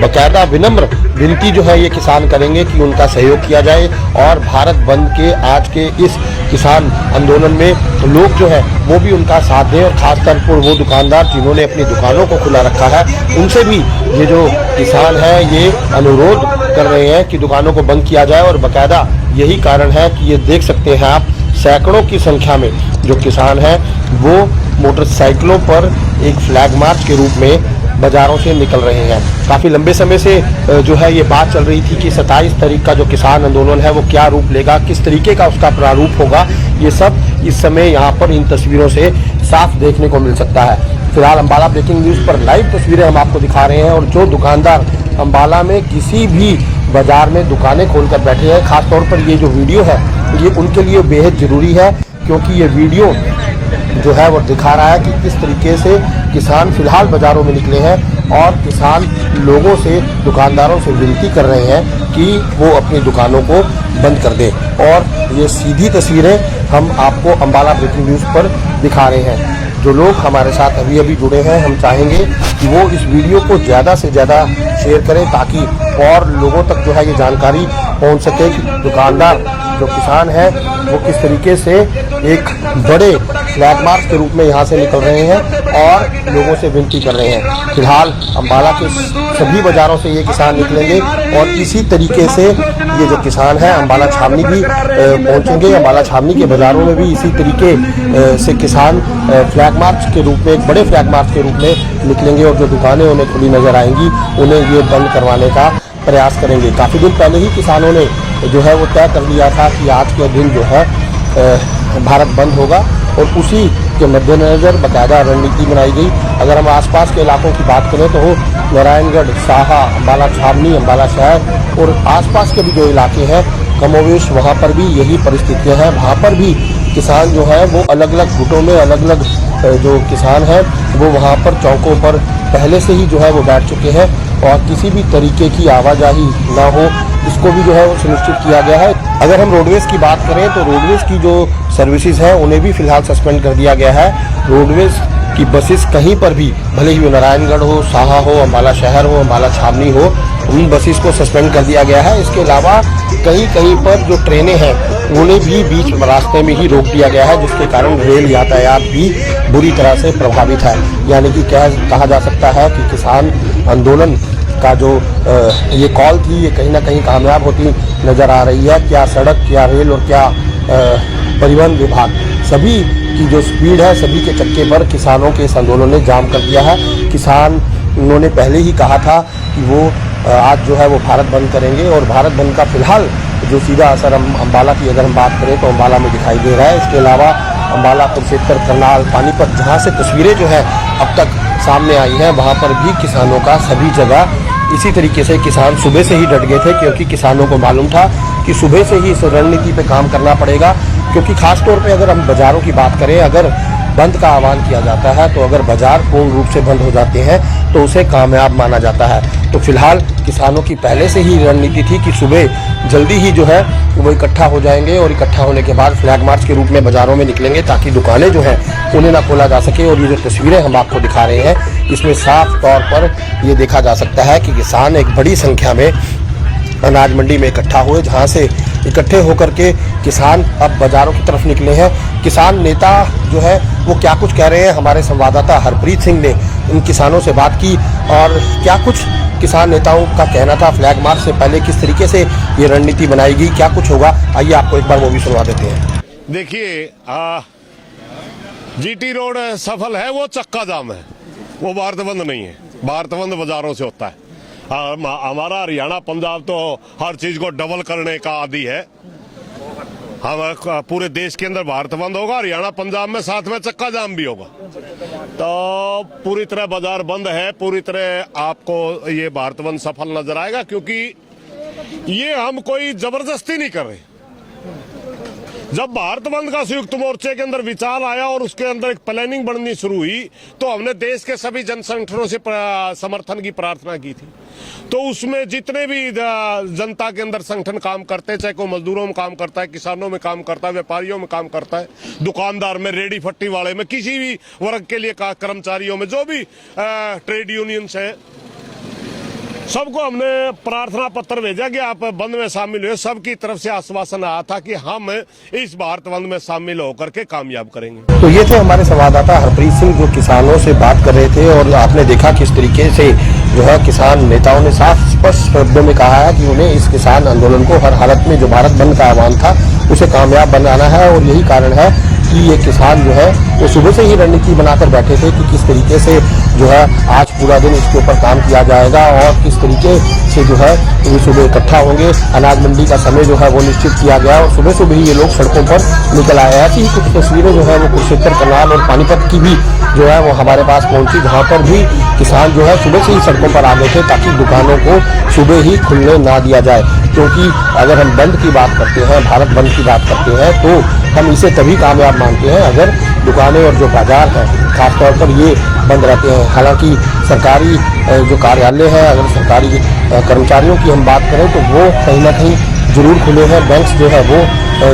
बाकायदा विनम्र विनती जो है ये किसान करेंगे कि उनका सहयोग किया जाए और भारत बंद के आज के इस किसान आंदोलन में लोग जो है वो भी उनका साथ दें। और खासतौर पर वो दुकानदार जिन्होंने अपनी दुकानों को खुला रखा है उनसे भी ये जो किसान है ये अनुरोध कर रहे हैं कि दुकानों को बंद किया जाए। और बाकायदा यही कारण है कि ये देख सकते हैं आप सैकड़ों की संख्या में जो किसान हैं वो मोटरसाइकिलों पर एक फ्लैग मार्च के रूप में बाजारों से निकल रहे हैं। काफ़ी लंबे समय से जो है ये बात चल रही थी कि 27 तारीख का जो किसान आंदोलन है वो क्या रूप लेगा, किस तरीके का उसका प्रारूप होगा, ये सब इस समय यहाँ पर इन तस्वीरों से साफ देखने को मिल सकता है। फिलहाल अम्बाला ब्रेकिंग न्यूज़ पर लाइव तस्वीरें हम आपको दिखा रहे हैं और जो दुकानदार अम्बाला में किसी भी बाजार में दुकानें खोलकर बैठे हैं, खासतौर पर ये जो वीडियो है ये उनके लिए बेहद ज़रूरी है, क्योंकि ये वीडियो जो है वो दिखा रहा है कि किस तरीके से किसान फिलहाल बाज़ारों में निकले हैं और किसान लोगों से, दुकानदारों से विनती कर रहे हैं कि वो अपनी दुकानों को बंद कर दें। और ये सीधी तस्वीरें हम आपको अम्बाला ब्रेकिंग न्यूज़ पर दिखा रहे हैं। जो लोग हमारे साथ अभी अभी जुड़े हैं, हम चाहेंगे कि वो इस वीडियो को ज़्यादा से ज़्यादा शेयर करें ताकि और लोगों तक जो है ये जानकारी पहुंच सके कि दुकानदार जो किसान हैं वो किस तरीके से एक बड़े फ्लैग मार्च के रूप में यहाँ से निकल रहे हैं और लोगों से विनती कर रहे हैं। फिलहाल अम्बाला के सभी बाज़ारों से ये किसान निकलेंगे और इसी तरीके से ये जो किसान हैं अम्बाला छावनी भी पहुँचेंगे। अम्बाला छावनी के बाज़ारों में भी इसी तरीके से किसान फ्लैग मार्च के रूप में, एक बड़े फ्लैग मार्च के रूप में निकलेंगे और जो दुकानें उन्हें खुली नज़र आएंगी उन्हें ये बंद करवाने का प्रयास करेंगे। काफ़ी दिन पहले ही किसानों ने जो है वो तय कर लिया था कि आज के दिन जो है भारत बंद होगा और उसी के मद्देनज़र बाकायदा रणनीति बनाई गई। अगर हम आसपास के इलाकों की बात करें तो नारायणगढ़, साहा, अम्बाला छावनी, अम्बाला शहर और आसपास के भी जो इलाके हैं कमोवेश वहाँ पर भी यही परिस्थितियाँ हैं। वहाँ पर भी किसान जो है वो अलग अलग गुटों में, अलग अलग जो किसान हैं वो वहाँ पर चौकों पर पहले से ही जो है वो बैठ चुके हैं और किसी भी तरीके की आवाजाही ना हो इसको भी जो है वो सुनिश्चित किया गया है। अगर हम रोडवेज़ की बात करें तो रोडवेज़ की जो सर्विसेज हैं उन्हें भी फिलहाल सस्पेंड कर दिया गया है। रोडवेज़ की बसेस कहीं पर भी, भले ही वो नारायणगढ़ हो, साहा हो, अम्बाला शहर हो, अम्बाला छावनी हो, उन बसेस को सस्पेंड कर दिया गया है। इसके अलावा कहीं कहीं पर जो ट्रेनें हैं उन्हें भी बीच रास्ते में ही रोक दिया गया है, जिसके कारण रेल यातायात भी बुरी तरह से प्रभावित है। यानी कि कहा जा सकता है कि किसान आंदोलन का जो ये कॉल थी ये कहीं ना कहीं कामयाब होती नज़र आ रही है। क्या सड़क, क्या रेल और क्या परिवहन विभाग, सभी की जो स्पीड है, सभी के चक्के पर किसानों के इस आंदोलन ने जाम कर दिया है। किसान उन्होंने पहले ही कहा था कि वो आज जो है वो भारत बंद करेंगे और भारत बंद का फिलहाल जो सीधा असर अम्बाला की अगर हम बात करें तो अम्बाला में दिखाई दे रहा है। इसके अलावा अम्बाला, कुरुक्षेत्र, करनाल, पानीपत, जहाँ से तस्वीरें जो है अब तक सामने आई हैं वहाँ पर भी किसानों का सभी जगह इसी तरीके से किसान सुबह से ही डट गए थे, क्योंकि किसानों को मालूम था कि सुबह से ही इस रणनीति पे काम करना पड़ेगा। क्योंकि खास तौर पे अगर हम बाज़ारों की बात करें, अगर बंद का आह्वान किया जाता है तो अगर बाज़ार पूर्ण रूप से बंद हो जाते हैं तो उसे कामयाब माना जाता है। तो फिलहाल किसानों की पहले से ही रणनीति थी कि सुबह जल्दी ही जो है वो इकट्ठा हो जाएंगे और इकट्ठा होने के बाद फ्लैग मार्च के रूप में बाज़ारों में निकलेंगे ताकि दुकानें जो हैं उन्हें ना खोला जा सके। और ये जो तस्वीरें हम आपको दिखा रहे हैं इसमें साफ तौर पर ये देखा जा सकता है कि किसान एक बड़ी संख्या में अनाज मंडी में इकट्ठा हुए, जहां से इकट्ठे होकर के किसान अब बाज़ारों की तरफ निकले हैं। किसान नेता जो है वो क्या कुछ कह रहे हैं, हमारे संवाददाता हरप्रीत सिंह ने इन किसानों से बात की और क्या कुछ किसान नेताओं का कहना था फ्लैग मार्च से पहले, किस तरीके से ये रणनीति बनाई गई, क्या कुछ होगा, आइए आपको एक बार वो भी सुनवा देते हैं। देखिए, जीटी रोड सफल है, वो चक्का जाम है, वो भारत बंद नहीं है। भारत बंद बाजारों से होता है। हमारा हरियाणा, पंजाब तो हर चीज को डबल करने का आदी है। हम पूरे देश के अंदर भारत बंद होगा, हरियाणा पंजाब में साथ में चक्का जाम भी होगा। तो पूरी तरह बाजार बंद है, पूरी तरह आपको ये भारत बंद सफल नजर आएगा, क्योंकि ये हम कोई जबरदस्ती नहीं कर रहे। जब भारत बंद का संयुक्त मोर्चे के अंदर विचार आया और उसके अंदर एक प्लानिंग बननी शुरू हुई तो हमने देश के सभी जन संगठनों से समर्थन की प्रार्थना की थी। तो उसमें जितने भी जनता के अंदर संगठन काम करते हैं, चाहे कोई मजदूरों में काम करता है, किसानों में काम करता है, व्यापारियों में काम करता है, दुकानदार में, रेडी फट्टी वाले में, किसी भी वर्ग के लिए कर्मचारियों में, जो भी ट्रेड यूनियंस है, सबको हमने प्रार्थना पत्र भेजा कि आप बंद में शामिल हुए। सबकी तरफ से आश्वासन आया था कि हम इस भारत बंद में शामिल होकर के कामयाब करेंगे। तो ये थे हमारे संवाददाता हरप्रीत सिंह जो किसानों से बात कर रहे थे और आपने देखा किस तरीके से जो है किसान नेताओं ने साफ स्पष्ट शब्दों में कहा है कि उन्हें इस किसान आंदोलन को हर हालत में जो भारत बंद का आह्वान था उसे कामयाब बनाना है। और यही कारण है कि ये किसान जो है वो सुबह से ही रणनीति बनाकर बैठे थे कि किस तरीके से जो है आज पूरा दिन इसके ऊपर काम किया जाएगा और किस तरीके से जो है ये सुबह इकट्ठा होंगे। अनाज मंडी का समय जो है वो निश्चित किया गया और सुबह सुबह ही ये लोग सड़कों पर निकल आए। ऐसी ही कुछ तस्वीरें जो है वो कुरुक्षेत्र, करनाल और पानीपत की भी जो है वो हमारे पास पहुंची, जहां पर भी किसान जो है सुबह से ही सड़कों पर आ गए थे ताकि दुकानों को सुबह ही खुलने ना दिया जाए। क्योंकि अगर हम बंद की बात करते हैं, भारत बंद की बात करते हैं, तो हम इसे तभी कामयाब मानते हैं अगर दुकानें और जो बाजार हैं खासतौर पर ये बंद रहते हैं। हालांकि सरकारी जो कार्यालय है, अगर सरकारी कर्मचारियों की हम बात करें तो वो कहीं ना कहीं जरूर खुले हैं, बैंक जो है वो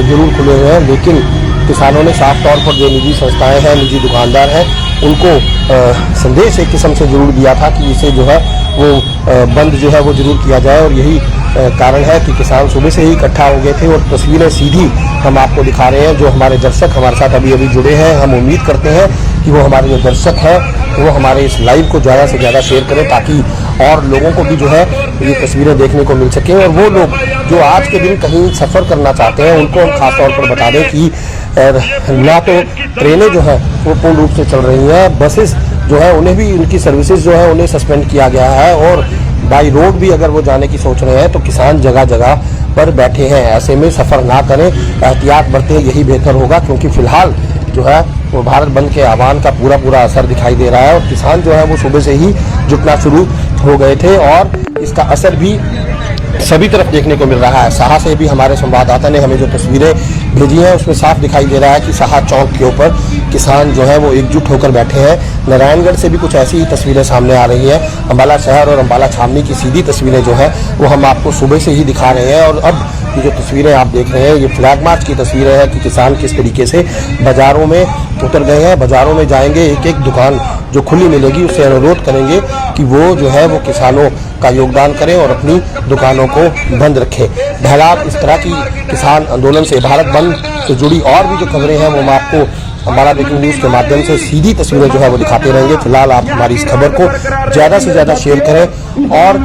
जरूर खुले हुए हैं, लेकिन किसानों ने साफ तौर पर जो निजी संस्थाएं हैं, निजी दुकानदार हैं, उनको संदेश एक किस्म से जरूर दिया था कि इसे जो है वो बंद जो है वो जरूर किया जाए। और यही कारण है कि किसान सुबह से ही इकट्ठा हो गए थे और तस्वीरें सीधी हम आपको दिखा रहे हैं। जो हमारे दर्शक हमारे साथ अभी अभी जुड़े हैं, हम उम्मीद करते हैं कि वो हमारे जो दर्शक हैं वो हमारे इस लाइव को ज़्यादा से ज़्यादा शेयर करें ताकि और लोगों को भी जो है ये तस्वीरें देखने को मिल सके। और वो लोग जो आज के दिन कहीं सफ़र करना चाहते हैं उनको हम खास तौर पर बता दें कि ना तो ट्रेनें जो है वो पूर्ण रूप से चल रही हैं, बसेस जो है उन्हें भी उनकी सर्विसेज जो है उन्हें सस्पेंड किया गया है और बाई रोड भी अगर वो जाने की सोच रहे हैं तो किसान जगह जगह पर बैठे हैं। ऐसे में सफ़र ना करें, एहतियात बरतें, यही बेहतर होगा क्योंकि फिलहाल जो है वो भारत बंद के आह्वान का पूरा असर दिखाई दे रहा है और किसान जो है वो सुबह से ही जुटना शुरू हो गए थे और इसका असर भी सभी तरफ देखने को मिल रहा है। साहा से भी हमारे संवाददाता ने हमें जो तस्वीरें भेजी हैं उसमें साफ दिखाई दे रहा है कि साहा चौक के ऊपर किसान जो है वो एकजुट होकर बैठे हैं। नारायणगढ़ से भी कुछ ऐसी ही तस्वीरें सामने आ रही हैं। अम्बाला शहर और अम्बाला छावनी की सीधी तस्वीरें जो है वो हम आपको सुबह से ही दिखा रहे हैं। और अब ये जो तस्वीरें आप देख रहे हैं ये फ्लैग मार्च की तस्वीरें हैं कि किसान किस तरीके से बाजारों में उतर गए हैं, बाजारों में जाएंगे, एक एक दुकान जो खुली मिलेगी उससे अनुरोध करेंगे कि वो जो है वो किसानों का योगदान करें और अपनी दुकानों को बंद रखें। बहरहाल इस तरह की किसान आंदोलन से, भारत बंद से जुड़ी और भी जो खबरें हैं वो हम आपको हमारा ब्रेकिंग न्यूज़ के माध्यम से सीधी तस्वीरें जो है वो दिखाते रहेंगे। फिलहाल आप हमारी इस खबर को ज़्यादा से ज़्यादा शेयर करें और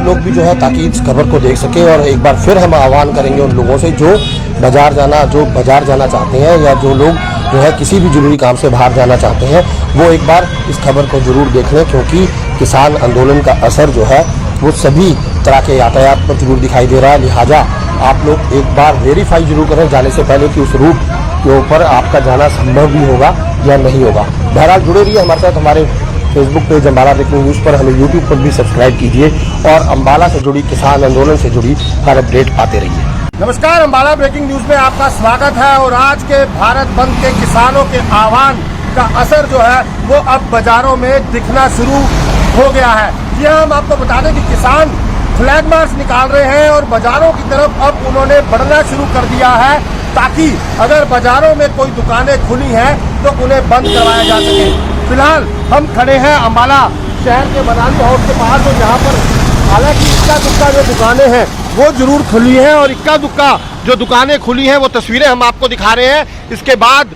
लोग भी जो है ताकि इस खबर को देख सकें। और एक बार फिर हम आह्वान करेंगे उन लोगों से जो बाजार जाना चाहते हैं या जो लोग जो है किसी भी जरूरी काम से बाहर जाना चाहते हैं वो एक बार इस खबर को जरूर देख लें क्योंकि किसान आंदोलन का असर जो है वो सभी तरह के यातायात पर जरूर दिखाई दे रहा है। लिहाजा आप लोग एक बार वेरीफाई जरूर करें जाने से पहले कि उस रूट के ऊपर आपका जाना संभव भी होगा या नहीं होगा। बहरहाल जुड़े रहिए हमारे साथ, हमारे Facebook page Ambala breaking news पर, हमें यूट्यूब पर भी सब्सक्राइब कीजिए और अम्बाला से जुड़ी किसान आंदोलन से जुड़ी हर अपडेट पाते रहिए। नमस्कार, अम्बाला ब्रेकिंग न्यूज में आपका स्वागत है। और आज के भारत बंद के किसानों के आह्वान का असर जो है वो अब बाजारों में दिखना शुरू हो गया है। जी हाँ, हम आपको बता दें कि किसान फ्लैग मार्च निकाल रहे हैं और बाजारों की तरफ अब उन्होंने बढ़ना शुरू कर दिया है ताकि अगर बाजारों में कोई दुकानें खुली हैं तो उन्हें बंद करवाया जा सके। फिलहाल हम खड़े हैं अम्बाला शहर के मदानी हाउस के पास और यहाँ पर हालांकि इक्का दुक्का जो दुकानें हैं वो जरूर खुली हैं और इक्का दुक्का जो दुकानें खुली हैं वो तस्वीरें हम आपको दिखा रहे हैं। इसके बाद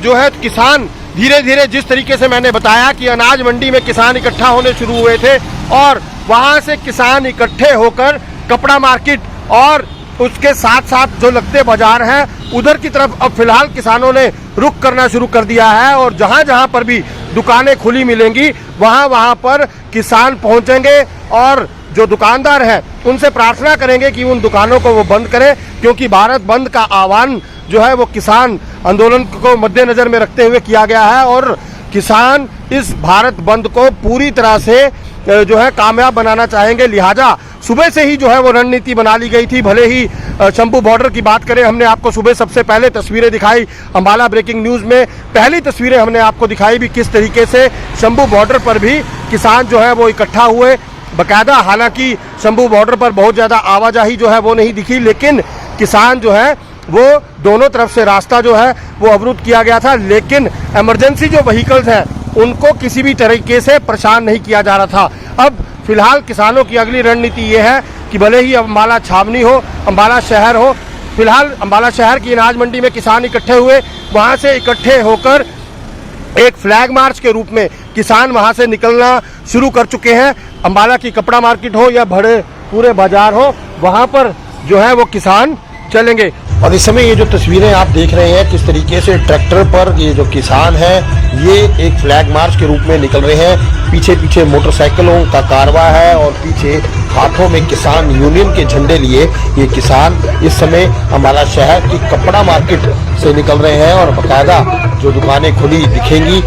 जो है किसान धीरे धीरे, जिस तरीके से मैंने बताया कि अनाज मंडी में किसान इकट्ठा होने शुरू हुए थे और वहाँ से किसान इकट्ठे होकर कपड़ा मार्केट और उसके साथ साथ जो लगते बाजार हैं उधर की तरफ अब फिलहाल किसानों ने रुख करना शुरू कर दिया है और जहाँ जहाँ पर भी दुकानें खुली मिलेंगी वहाँ पर किसान पहुँचेंगे और जो दुकानदार हैं उनसे प्रार्थना करेंगे कि उन दुकानों को वो बंद करें क्योंकि भारत बंद का आह्वान जो है वो किसान आंदोलन को मद्देनजर में रखते हुए किया गया है और किसान इस भारत बंद को पूरी तरह से जो है कामयाब बनाना चाहेंगे। लिहाजा सुबह से ही जो है वो रणनीति बना ली गई थी। भले ही शंभू बॉर्डर की बात करें, हमने आपको सुबह सबसे पहले तस्वीरें दिखाई अम्बाला ब्रेकिंग न्यूज़ में, पहली तस्वीरें हमने आपको दिखाई भी किस तरीके से शंभू बॉर्डर पर भी किसान जो है वो इकट्ठा हुए बकायदा। हालांकि शंभू बॉर्डर पर बहुत ज़्यादा आवाजाही जो है वो नहीं दिखी, लेकिन किसान जो है वो दोनों तरफ से रास्ता जो है वो अवरुद्ध किया गया था, लेकिन इमरजेंसी जो व्हीकल्स हैं उनको किसी भी तरीके से परेशान नहीं किया जा रहा था। अब फिलहाल किसानों की अगली रणनीति ये है कि भले ही अम्बाला छावनी हो, अम्बाला शहर हो, फिलहाल अम्बाला शहर की अनाज मंडी में किसान इकट्ठे हुए, वहाँ से इकट्ठे होकर एक फ्लैग मार्च के रूप में किसान वहाँ से निकलना शुरू कर चुके हैं। अम्बाला की कपड़ा मार्केट हो या बड़े पूरे बाजार हो, वहाँ पर जो है वो किसान चलेंगे। और इस समय ये जो तस्वीरें आप देख रहे हैं किस तरीके से ट्रैक्टर पर ये जो किसान हैं ये एक फ्लैग मार्च के रूप में निकल रहे हैं। पीछे पीछे मोटरसाइकिलों का कारवां है और पीछे हाथों में किसान यूनियन के झंडे लिए ये किसान इस समय अम्बाला शहर की कपड़ा मार्केट से निकल रहे हैं और बाकायदा जो दुकानें खुली दिखेंगी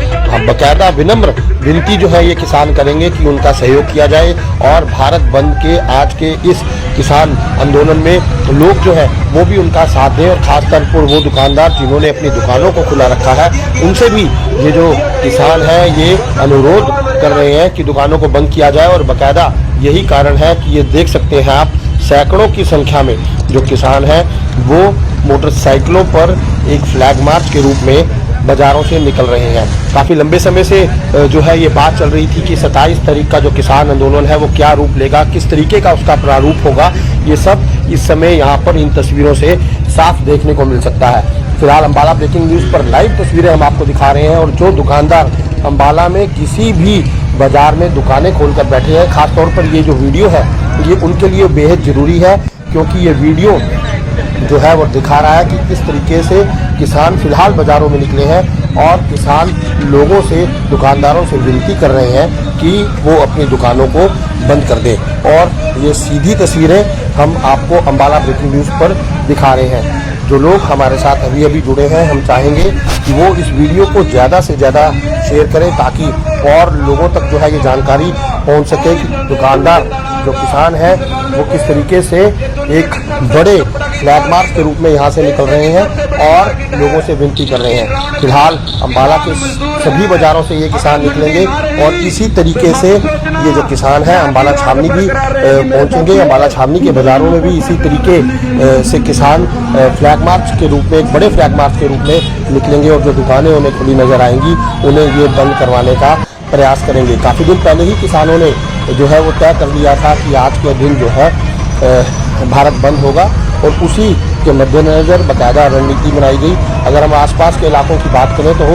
बाकायदा विनम्र विनती जो है ये किसान करेंगे कि उनका सहयोग किया जाए और भारत बंद के आज के इस किसान आंदोलन में लोग जो है वो भी उनका साथ दें और खासतौर पर वो दुकानदार जिन्होंने अपनी दुकानों को खुला रखा है उनसे भी ये जो किसान है ये अनुरोध कर रहे हैं कि दुकानों को बंद किया जाए। और बाकायदा यही कारण है कि ये देख सकते हैं आप सैकड़ों की संख्या में जो किसान हैं वो मोटरसाइकिलों पर एक फ्लैग मार्च के रूप में बाजारों से निकल रहे हैं। काफ़ी लंबे समय से जो है ये बात चल रही थी कि 27 तारीख का जो किसान आंदोलन है वो क्या रूप लेगा, किस तरीके का उसका प्रारूप होगा, ये सब इस समय यहाँ पर इन तस्वीरों से साफ देखने को मिल सकता है। फिलहाल अम्बाला ब्रेकिंग न्यूज़ पर लाइव तस्वीरें हम आपको दिखा रहे हैं और जो दुकानदार अम्बाला में किसी भी बाजार में दुकानें खोलकर बैठे हैं, खासतौर पर ये जो वीडियो है ये उनके लिए बेहद ज़रूरी है क्योंकि ये वीडियो जो है वो दिखा रहा है कि किस तरीके से किसान फिलहाल बाज़ारों में निकले हैं और किसान लोगों से दुकानदारों से विनती कर रहे हैं कि वो अपनी दुकानों को बंद कर दें। और ये सीधी तस्वीरें हम आपको अम्बाला ब्रेकिंग न्यूज़ पर दिखा रहे हैं। जो लोग हमारे साथ अभी अभी जुड़े हैं हम चाहेंगे कि वो इस वीडियो को ज़्यादा से ज़्यादा शेयर करें ताकि और लोगों तक जो है ये जानकारी पहुंच सके कि दुकानदार जो किसान हैं वो किस तरीके से एक बड़े फ्लैग मार्च के रूप में यहाँ से निकल रहे हैं और लोगों से विनती कर रहे हैं। फिलहाल अम्बाला के सभी बाज़ारों से ये किसान निकलेंगे और इसी तरीके से ये जो किसान हैं अम्बाला छावनी भी पहुँचेंगे। अम्बाला छावनी के बाज़ारों में भी इसी तरीके से किसान फ्लैग मार्च के रूप में एक बड़े फ्लैग मार्च के रूप में निकलेंगे और जो दुकानें उन्हें खुली नज़र आएंगी उन्हें ये बंद करवाने का प्रयास करेंगे। काफ़ी दिन पहले ही किसानों ने जो है वो तय कर लिया था कि आज के दिन जो है भारत बंद होगा और उसी के मद्देनज़र बाकायदा रणनीति बनाई गई। अगर हम आसपास के इलाकों की बात करें तो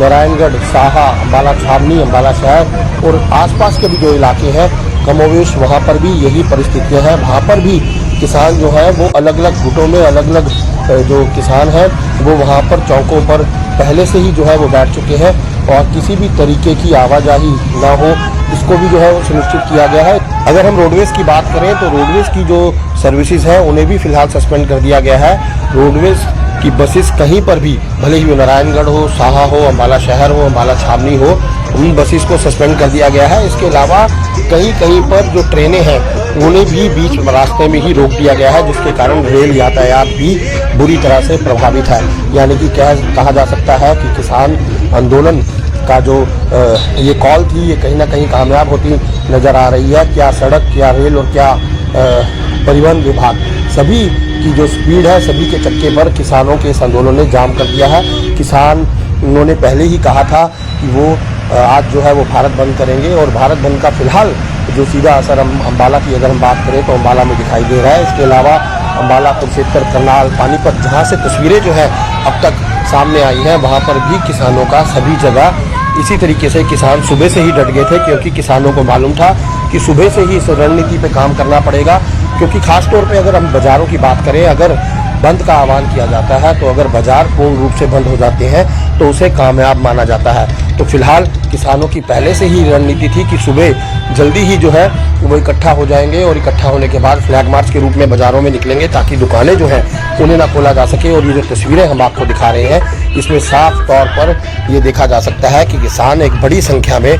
नारायणगढ़, साहा, अम्बाला छावनी, अम्बाला शहर और आसपास के भी जो इलाके हैं कमोवेश वहाँ पर भी यही परिस्थितियाँ हैं। वहाँ पर भी किसान जो है वो अलग अलग गुटों में अलग अलग जो किसान हैं वो वहाँ पर चौकों पर पहले से ही जो है वो बैठ चुके हैं और किसी भी तरीके की आवाजाही ना हो इसको भी जो है वो सुनिश्चित किया गया है। अगर हम रोडवेज़ की बात करें तो रोडवेज़ की जो सर्विसेज हैं उन्हें भी फिलहाल सस्पेंड कर दिया गया है। रोडवेज़ की बसेस कहीं पर भी भले ही वो नारायणगढ़ हो, साहा हो, अम्बाला शहर हो, अम्बाला छावनी हो, उन बसेस को सस्पेंड कर दिया गया है। इसके अलावा कहीं कहीं पर जो ट्रेनें हैं उन्हें भी बीच रास्ते में ही रोक दिया गया है जिसके कारण रेल यातायात भी बुरी तरह से प्रभावित है। यानी कि कहा जा सकता है कि किसान आंदोलन का जो ये कॉल थी ये कहीं ना कहीं कामयाब होती नज़र आ रही है। क्या सड़क, क्या रेल और क्या परिवहन विभाग सभी की जो स्पीड है सभी के चक्के पर किसानों के इस आंदोलन ने जाम कर दिया है। किसान उन्होंने पहले ही कहा था कि वो आज जो है वो भारत बंद करेंगे और भारत बंद का फिलहाल जो सीधा असर हम अम्बाला की अगर हम बात करें तो अम्बाला में दिखाई दे रहा है। इसके अलावा अम्बाला, कुरुक्षेत्र, करनाल, पानीपत जहाँ से तस्वीरें जो है अब तक सामने आई हैं वहाँ पर भी किसानों का सभी जगह इसी तरीके से किसान सुबह से ही डट गए थे क्योंकि किसानों को मालूम था कि सुबह से ही इस रणनीति पे काम करना पड़ेगा। क्योंकि खास तौर पे अगर हम बाज़ारों की बात करें, अगर बंद का आह्वान किया जाता है तो अगर बाज़ार पूर्ण रूप से बंद हो जाते हैं तो उसे कामयाब माना जाता है। तो फिलहाल किसानों की पहले से ही रणनीति थी कि सुबह जल्दी ही जो है वो इकट्ठा हो जाएंगे और इकट्ठा होने के बाद फ्लैग मार्च के रूप में बाज़ारों में निकलेंगे ताकि दुकानें जो हैं उन्हें ना खोला जा सके। और ये जो तस्वीरें हम आपको दिखा रहे हैं इसमें साफ तौर पर ये देखा जा सकता है कि किसान एक बड़ी संख्या में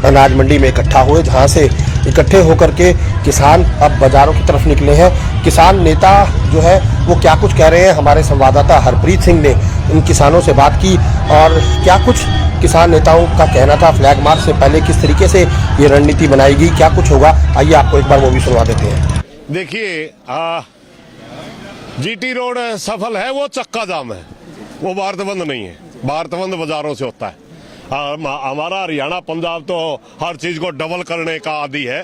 अनाज मंडी में इकट्ठा हुए जहां से इकट्ठे होकर के किसान अब बाज़ारों की तरफ निकले हैं। किसान नेता जो है वो क्या कुछ कह रहे हैं, हमारे संवाददाता हरप्रीत सिंह ने इन किसानों से बात की और क्या कुछ किसान नेताओं का कहना था फ्लैग मार्च से पहले, किस तरीके से ये रणनीति बनाई गई, क्या कुछ होगा, आइए आपको एक बार वो भी सुनवा देते हैं। देखिए जीटी रोड सफल है वो चक्का जाम है, वो भारत बंद नहीं है। भारत बंद बाजारों से होता है। हमारा हरियाणा, पंजाब तो हर चीज को डबल करने का आदी है।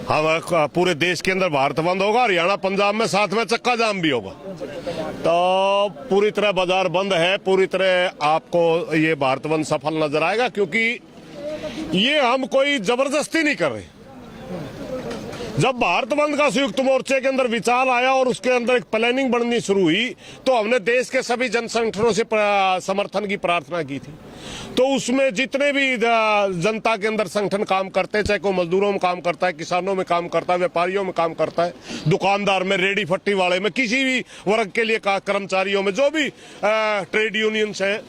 हम पूरे देश के अंदर भारत बंद होगा, हरियाणा पंजाब में साथ में चक्का जाम भी होगा। तो पूरी तरह बाजार बंद है, पूरी तरह आपको ये भारत बंद सफल नजर आएगा क्योंकि ये हम कोई जबरदस्ती नहीं कर रहे। जब भारत बंद का संयुक्त मोर्चे के अंदर विचार आया और उसके अंदर एक प्लानिंग बननी शुरू हुई तो हमने देश के सभी जन संगठनों से समर्थन की प्रार्थना की थी। तो उसमें जितने भी जनता के अंदर संगठन काम करते हैं, चाहे कोई मजदूरों में काम करता है, किसानों में काम करता है, व्यापारियों में काम करता है, दुकानदार में, रेडी फट्टी वाले में, किसी भी वर्ग के लिए कर्मचारियों में, जो भी ट्रेड यूनियंस है,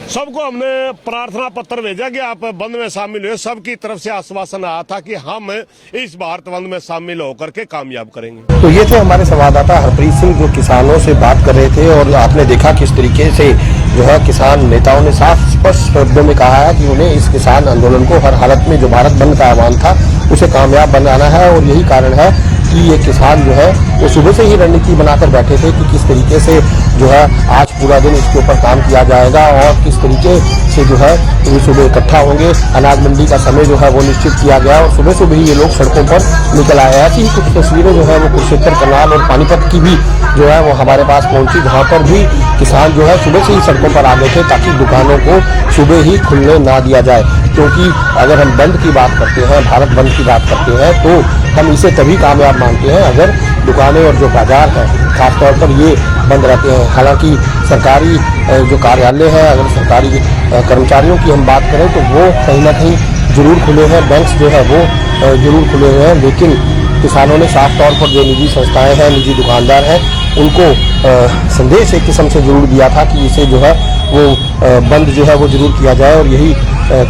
सबको हमने प्रार्थना पत्र भेजा कि आप बंद में शामिल हुए। सबकी तरफ से आश्वासन आया था कि हम इस भारत बंद में शामिल होकर के कामयाब करेंगे। तो ये थे हमारे संवाददाता हरप्रीत सिंह जो किसानों से बात कर रहे थे और आपने देखा किस तरीके से जो है किसान नेताओं ने साफ स्पष्ट शब्दों में कहा है कि उन्हें इस किसान आंदोलन को हर हालत में जो भारत बंद का आह्वान था उसे कामयाब बनाना है। और यही कारण है कि ये किसान जो है वो सुबह से ही रणनीति बनाकर बैठे थे कि किस तरीके से जो है आज पूरा दिन इसके ऊपर काम किया जाएगा और किस तरीके से जो है ये सुबह इकट्ठा होंगे। अनाज मंडी का समय जो है वो निश्चित किया गया और सुबह सुबह ही ये लोग सड़कों पर निकल आए। ऐसी ही कुछ तस्वीरें जो है वो कुरुक्षेत्र, करनाल और पानीपत की भी जो है वो हमारे पास पहुंची, जहां पर भी किसान जो है सुबह से ही सड़कों पर आ गए थे ताकि दुकानों को सुबह ही खुलने ना दिया जाए। क्योंकि अगर हम बंद की बात करते हैं, भारत बंद की बात करते हैं, तो हम इसे तभी कामयाब मानते हैं अगर दुकानें और जो बाजार हैं खासतौर पर ये बंद रहते हैं। हालांकि सरकारी जो कार्यालय है, अगर सरकारी कर्मचारियों की हम बात करें तो वो कहीं ना कहीं जरूर खुले हैं, बैंक्स जो है वो जरूर खुले हुए हैं, लेकिन किसानों ने साफ तौर पर जो निजी संस्थाएं हैं, निजी दुकानदार हैं, उनको संदेश एक किस्म से जरूर दिया था कि इसे जो है वो बंद जो है वो जरूर किया जाए। और यही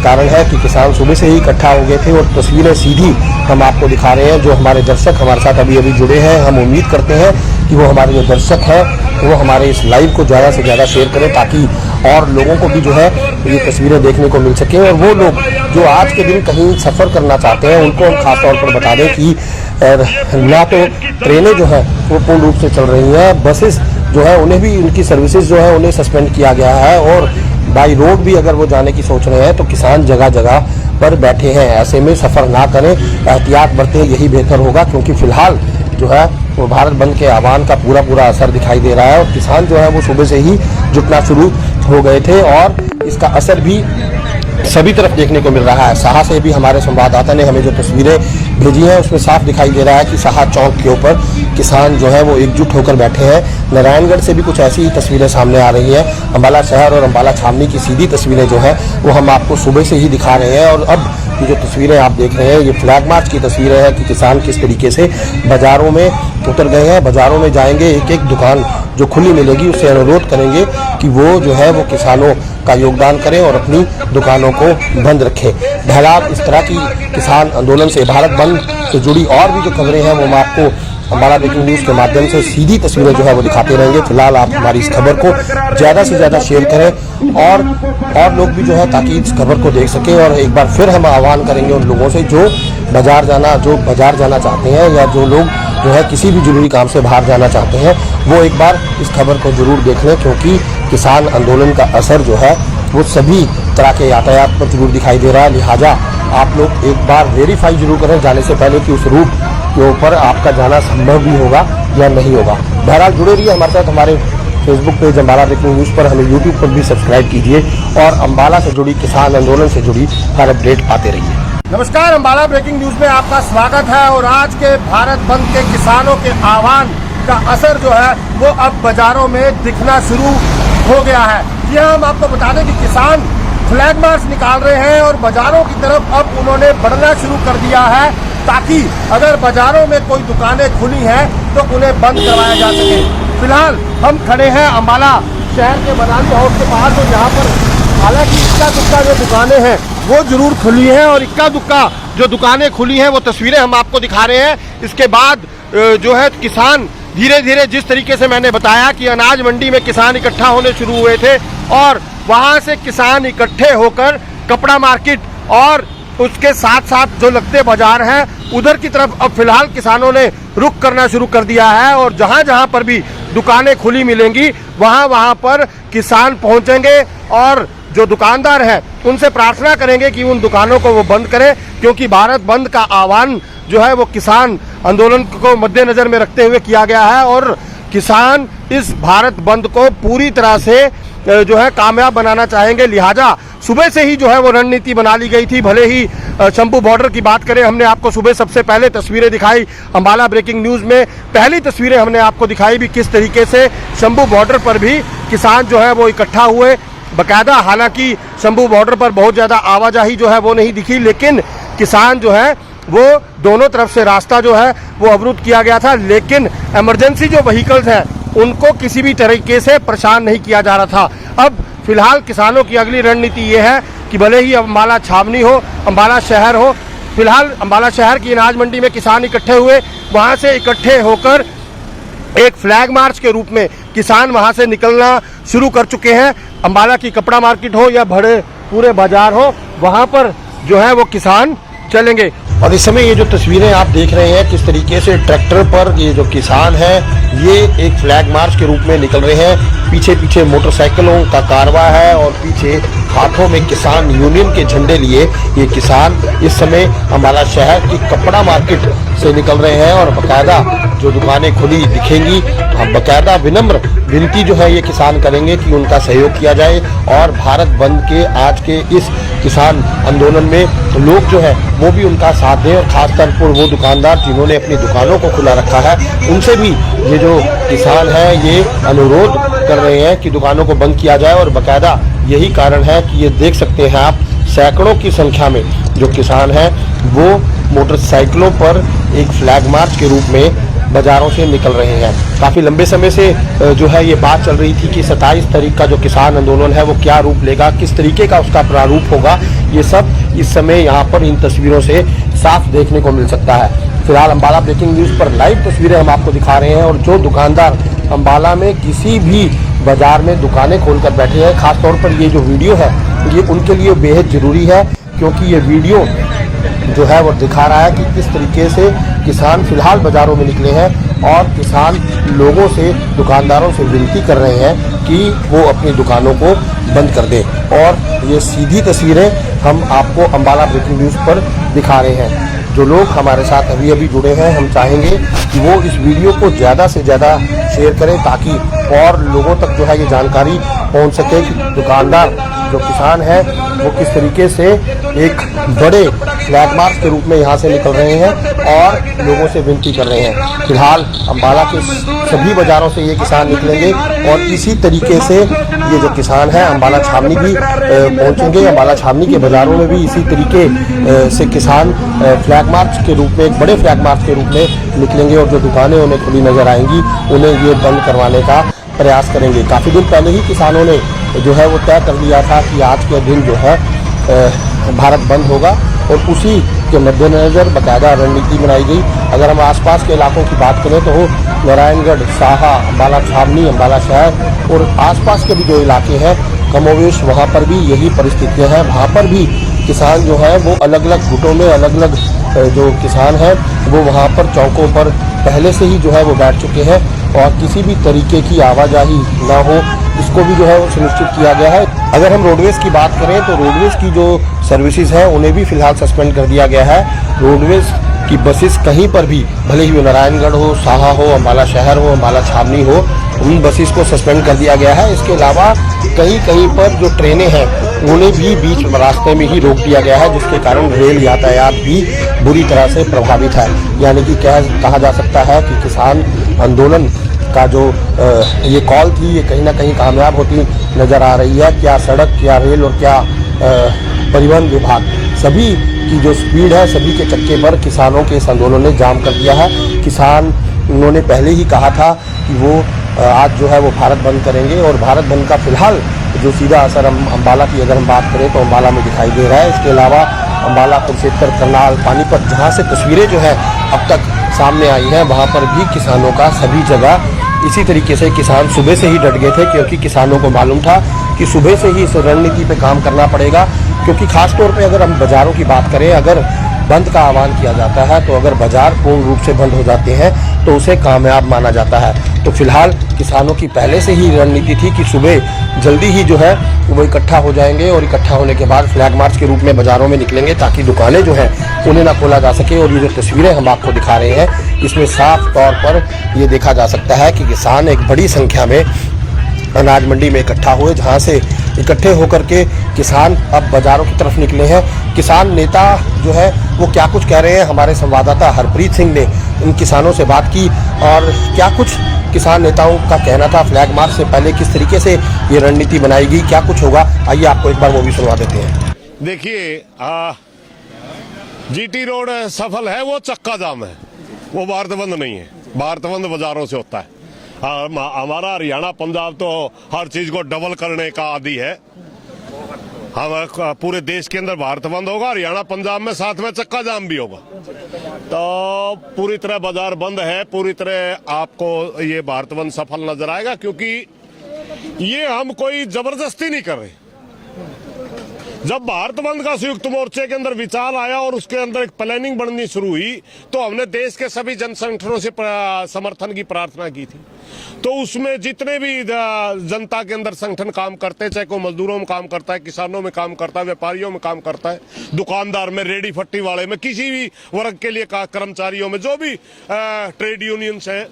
कारण है कि किसान सुबह से ही इकट्ठा हो गए थे और तस्वीरें सीधी हम आपको दिखा रहे हैं। जो हमारे दर्शक हमारे साथ अभी जुड़े हैं, हम उम्मीद करते हैं कि वो हमारे जो दर्शक हैं वो हमारे इस लाइव को ज़्यादा से ज़्यादा शेयर करें ताकि और लोगों को भी जो है ये तस्वीरें देखने को मिल सके। और वो लोग जो आज के दिन कहीं सफ़र करना चाहते हैं उनको हम खास तौर पर बता दें कि ना तो ट्रेनें जो है वो पूर्ण रूप से चल रही हैं, बसेस जो है उन्हें भी उनकी सर्विसेज जो है उन्हें सस्पेंड किया गया है और बाई रोड भी अगर वो जाने की सोच रहे हैं तो किसान जगह जगह पर बैठे हैं। ऐसे में सफ़र ना करें, एहतियात बरतें, यही बेहतर होगा क्योंकि फिलहाल जो है वो भारत बंद के आह्वान का पूरा असर दिखाई दे रहा है और किसान जो है वो सुबह से ही जुटना शुरू हो गए थे और इसका असर भी सभी तरफ देखने को मिल रहा है। साहा से भी हमारे संवाददाता ने हमें जो तस्वीरें भेजी हैं उसमें साफ दिखाई दे रहा है कि साहा चौक के ऊपर किसान जो है वो एकजुट होकर बैठे हैं। नारायणगढ़ से भी कुछ ऐसी ही तस्वीरें सामने आ रही हैं। अंबाला शहर और अंबाला छावनी की सीधी तस्वीरें जो है वो हम आपको सुबह से ही दिखा रहे हैं। और अब ये जो तस्वीरें आप देख रहे हैं ये फ्लैग मार्च की तस्वीरें हैं कि किसान किस तरीके से बाजारों में उतर गए हैं, बाजारों में जाएंगे, एक एक दुकान जो खुली मिलेगी उससे अनुरोध करेंगे कि वो जो है वो किसानों का योगदान करें और अपनी दुकानों को बंद रखें। बहरहाल इस तरह की किसान आंदोलन से, भारत बंद से जुड़ी और भी जो खबरें हैं वो मैं आपको हमारा ब्रेकिंग न्यूज़ के माध्यम से सीधी तस्वीरें जो है वो दिखाते रहेंगे। फिलहाल आप हमारी इस खबर को ज़्यादा से ज़्यादा शेयर करें और लोग भी जो है ताकि इस खबर को देख सकें। और एक बार फिर हम आह्वान करेंगे उन लोगों से जो बाजार जाना चाहते हैं या जो लोग जो है किसी भी जरूरी काम से बाहर जाना चाहते हैं वो एक बार इस खबर को जरूर देख लें क्योंकि किसान आंदोलन का असर जो है वो सभी तरह के यातायात पर जरूर दिखाई दे रहा है। लिहाजा आप लोग एक बार वेरीफाई जरूर करें जाने से पहले कि उस रूट के ऊपर आपका जाना संभव भी होगा या नहीं होगा। बहरहाल जुड़े रहिए हमारे साथ, हमारे Facebook page Ambala breaking news पर, हमें यूट्यूब पर भी सब्सक्राइब कीजिए और अम्बाला से जुड़ी किसान आंदोलन से जुड़ी हर अपडेट पाते रहिए। नमस्कार, अम्बाला ब्रेकिंग न्यूज में आपका स्वागत है। और आज के भारत बंद के किसानों के आह्वान का असर जो है वो अब बाजारों में दिखना शुरू हो गया है। यह हम आपको बता दें कि किसान फ्लैग मार्च निकाल रहे हैं और बाजारों की तरफ अब उन्होंने बढ़ना शुरू कर दिया है ताकि अगर बाजारों में कोई दुकानें खुली हैं तो उन्हें बंद करवाया जा सके। फिलहाल हम खड़े हैं अम्बाला शहर के मनाली हाउस के पास और यहाँ पर हालांकि इक्का दुक्का जो दुकानें हैं वो जरूर खुली हैं और इक्का दुक्का जो दुकानें खुली हैं वो तस्वीरें हम आपको दिखा रहे हैं। इसके बाद जो है किसान धीरे धीरे, जिस तरीके से मैंने बताया कि अनाज मंडी में किसान इकट्ठा होने शुरू हुए थे और वहां से किसान इकट्ठे होकर कपड़ा मार्केट और उसके साथ साथ जो लगते बाजार हैं उधर की तरफ अब फिलहाल किसानों ने रुख करना शुरू कर दिया है। और जहां जहां पर भी दुकानें खुली मिलेंगी वहां पर किसान पहुंचेंगे और जो दुकानदार हैं उनसे प्रार्थना करेंगे कि उन दुकानों को वो बंद करें क्योंकि भारत बंद का आह्वान जो है वो किसान आंदोलन को मद्देनजर में रखते हुए किया गया है और किसान इस भारत बंद को पूरी तरह से जो है कामयाब बनाना चाहेंगे। लिहाजा सुबह से ही जो है वो रणनीति बना ली गई थी। भले ही शंभू बॉर्डर की बात करें, हमने आपको सुबह सबसे पहले तस्वीरें दिखाई अंबाला ब्रेकिंग न्यूज़ में। पहली तस्वीरें हमने आपको दिखाई भी किस तरीके से शंभू बॉर्डर पर भी किसान जो है वो इकट्ठा हुए बकायदा। हालांकि शंभू बॉर्डर पर बहुत ज़्यादा आवाजाही जो है वो नहीं दिखी, लेकिन किसान जो है वो दोनों तरफ से रास्ता जो है वो अवरुद्ध किया गया था। लेकिन इमरजेंसी जो व्हीकल्स हैं उनको किसी भी तरीके से परेशान नहीं किया जा रहा था। अब फिलहाल किसानों की अगली रणनीति ये है कि भले ही अंबाला छावनी हो, अंबाला शहर हो, फिलहाल अंबाला शहर की अनाज मंडी में किसान इकट्ठे हुए, वहाँ से इकट्ठे होकर एक फ्लैग मार्च के रूप में किसान वहाँ से निकलना शुरू कर चुके हैं। अंबाला की कपड़ा मार्केट हो या बड़े पूरे बाजार हो, वहाँ पर जो है वो किसान चलेंगे। और इस समय ये जो तस्वीरें आप देख रहे हैं किस तरीके से ट्रैक्टर पर ये जो किसान हैं ये एक फ्लैग मार्च के रूप में निकल रहे हैं। पीछे पीछे मोटरसाइकिलों का कारवां है और पीछे हाथों में किसान यूनियन के झंडे लिए ये किसान इस समय अंबाला शहर की कपड़ा मार्केट से निकल रहे हैं। और बाकायदा जो दुकानें खुली दिखेंगी, बाकायदा विनम्र विनती जो है ये किसान करेंगे कि उनका सहयोग किया जाए। और भारत बंद के आज के इस किसान आंदोलन में लोग जो है वो भी उनका साथ दें। और खासतौर पर वो दुकानदार जिन्होंने अपनी दुकानों को खुला रखा है, उनसे भी ये जो किसान है ये अनुरोध कर रहे हैं कि दुकानों को बंद किया जाए। और बाकायदा यही कारण है कि ये देख सकते हैं आप सैकड़ों की संख्या में जो किसान हैं वो मोटरसाइकिलों पर एक फ्लैग मार्च के रूप में बाजारों से निकल रहे हैं। काफ़ी लंबे समय से जो है ये बात चल रही थी कि 27 तारीख का जो किसान आंदोलन है वो क्या रूप लेगा, किस तरीके का उसका प्रारूप होगा, ये सब इस समय यहाँ पर इन तस्वीरों से साफ देखने को मिल सकता है। फिलहाल अंबाला ब्रेकिंग न्यूज़ पर लाइव तस्वीरें हम आपको दिखा रहे हैं। और जो दुकानदार अंबाला में किसी भी बाजार में दुकानें खोलकर बैठे हैं, खासतौर पर ये जो वीडियो है ये उनके लिए बेहद ज़रूरी है, क्योंकि ये वीडियो जो है वो दिखा रहा है कि किस तरीके से किसान फिलहाल बाज़ारों में निकले हैं। और किसान लोगों से, दुकानदारों से विनती कर रहे हैं कि वो अपनी दुकानों को बंद कर दें। और ये सीधी तस्वीरें हम आपको अंबाला ब्रेकिंग न्यूज़ पर दिखा रहे हैं। जो लोग हमारे साथ अभी अभी जुड़े हैं, हम चाहेंगे कि वो इस वीडियो को ज़्यादा से ज़्यादा शेयर करें ताकि और लोगों तक जो है ये जानकारी पहुंच सके कि दुकानदार जो किसान हैं वो किस तरीके से एक बड़े फ्लैग मार्च के रूप में यहाँ से निकल रहे हैं और लोगों से विनती कर रहे हैं। फिलहाल अंबाला के सभी बाज़ारों से ये किसान निकलेंगे और इसी तरीके से ये जो किसान हैं अंबाला छावनी भी पहुँचेंगे। अंबाला छावनी के बाज़ारों में भी इसी तरीके से किसान फ्लैग मार्च के रूप में, एक बड़े फ्लैग मार्च के रूप में निकलेंगे और जो दुकानें उन्हें खुली नज़र आएंगी उन्हें ये बंद करवाने का प्रयास करेंगे। काफ़ी दिन पहले ही किसानों ने जो है वो तय कर लिया था कि आज के दिन जो है भारत बंद होगा और उसी के मद्देनज़र बाकायदा रणनीति बनाई गई। अगर हम आसपास के इलाकों की बात करें तो नारायणगढ़, साहा, अंबाला छावनी, अंबाला शहर और आसपास के भी जो इलाके हैं कमोवेश वहाँ पर भी यही परिस्थितियाँ हैं। वहाँ पर भी किसान जो है वो अलग अलग गुटों में, अलग अलग जो किसान हैं वो वहाँ पर चौकों पर पहले से ही जो है वो बैठ चुके हैं और किसी भी तरीके की आवाजाही ना हो इसको भी जो है वो सुनिश्चित किया गया है। अगर हम रोडवेज़ की बात करें तो रोडवेज़ की जो सर्विसेज हैं उन्हें भी फिलहाल सस्पेंड कर दिया गया है। रोडवेज़ की बसेस कहीं पर भी, भले ही वो नारायणगढ़ हो, साहा हो, अंबाला शहर हो, अंबाला छावनी हो, उन बसेस को सस्पेंड कर दिया गया है। इसके अलावा कहीं कहीं पर जो ट्रेनें हैं उन्हें भी बीच रास्ते में ही रोक दिया गया है, जिसके कारण रेल यातायात भी बुरी तरह से प्रभावित है। यानी कि कहा जा सकता है कि किसान आंदोलन का जो ये कॉल थी ये कहीं ना कहीं कामयाब होती नज़र आ रही है। क्या सड़क, क्या रेल और क्या परिवहन विभाग, सभी की जो स्पीड है, सभी के चक्के पर किसानों के इस आंदोलन ने जाम कर दिया है। किसान उन्होंने पहले ही कहा था कि वो आज जो है वो भारत बंद करेंगे और भारत बंद का फिलहाल जो सीधा असर हम अंबाला की अगर हम बात करें तो अंबाला में दिखाई दे रहा है। इसके अलावा अंबाला, कुरुक्षेत्र, करनाल, पानीपत, जहाँ से तस्वीरें जो है अब तक सामने आई हैं वहाँ पर भी किसानों का सभी जगह इसी तरीके से किसान सुबह से ही डट गए थे, क्योंकि किसानों को मालूम था कि सुबह से ही इस रणनीति पे काम करना पड़ेगा। क्योंकि खास तौर पे अगर हम बाज़ारों की बात करें, अगर बंद का आह्वान किया जाता है तो अगर बाज़ार पूर्ण रूप से बंद हो जाते हैं तो उसे कामयाब माना जाता है। तो फिलहाल किसानों की पहले से ही रणनीति थी कि सुबह जल्दी ही जो है वो इकट्ठा हो जाएंगे और इकट्ठा होने के बाद फ्लैग मार्च के रूप में बाज़ारों में निकलेंगे ताकि दुकानें जो हैं उन्हें ना खोला जा सके। और ये जो तस्वीरें हम आपको दिखा रहे हैं इसमें साफ तौर पर ये देखा जा सकता है कि किसान एक बड़ी संख्या में अनाज मंडी में इकट्ठा हुए, जहां से इकट्ठे होकर के किसान अब बाजारों की तरफ निकले हैं। किसान नेता जो है वो क्या कुछ कह रहे हैं, हमारे संवाददाता हरप्रीत सिंह ने इन किसानों से बात की और क्या कुछ किसान नेताओं का कहना था। फ्लैग मार्च से पहले किस तरीके से ये रणनीति बनाएगी, क्या कुछ होगा, आइए आपको एक बार वो भी सुनवा देते हैं। देखिए, जीटी रोड सफल है, वो चक्का जाम है, वो भारत बंद नहीं है। भारत बंद बाजारों से होता है। हमारा हरियाणा पंजाब तो हर चीज को डबल करने का आदी है। हम पूरे देश के अंदर भारत बंद होगा, हरियाणा पंजाब में साथ में चक्का जाम भी होगा। तो पूरी तरह बाजार बंद है, पूरी तरह आपको ये भारत बंद सफल नजर आएगा, क्योंकि ये हम कोई जबरदस्ती नहीं कर रहे। जब भारत बंद का संयुक्त मोर्चे के अंदर विचार आया और उसके अंदर एक प्लानिंग बननी शुरू हुई, तो हमने देश के सभी जन संगठनों से समर्थन की प्रार्थना की थी। तो उसमें जितने भी जनता के अंदर संगठन काम करते हैं, चाहे कोई मजदूरों में काम करता है, किसानों में काम करता है, व्यापारियों में काम करता है, दुकानदार में, रेडी फट्टी वाले में, किसी भी वर्ग के लिए कर्मचारियों में, जो भी ट्रेड यूनियंस है,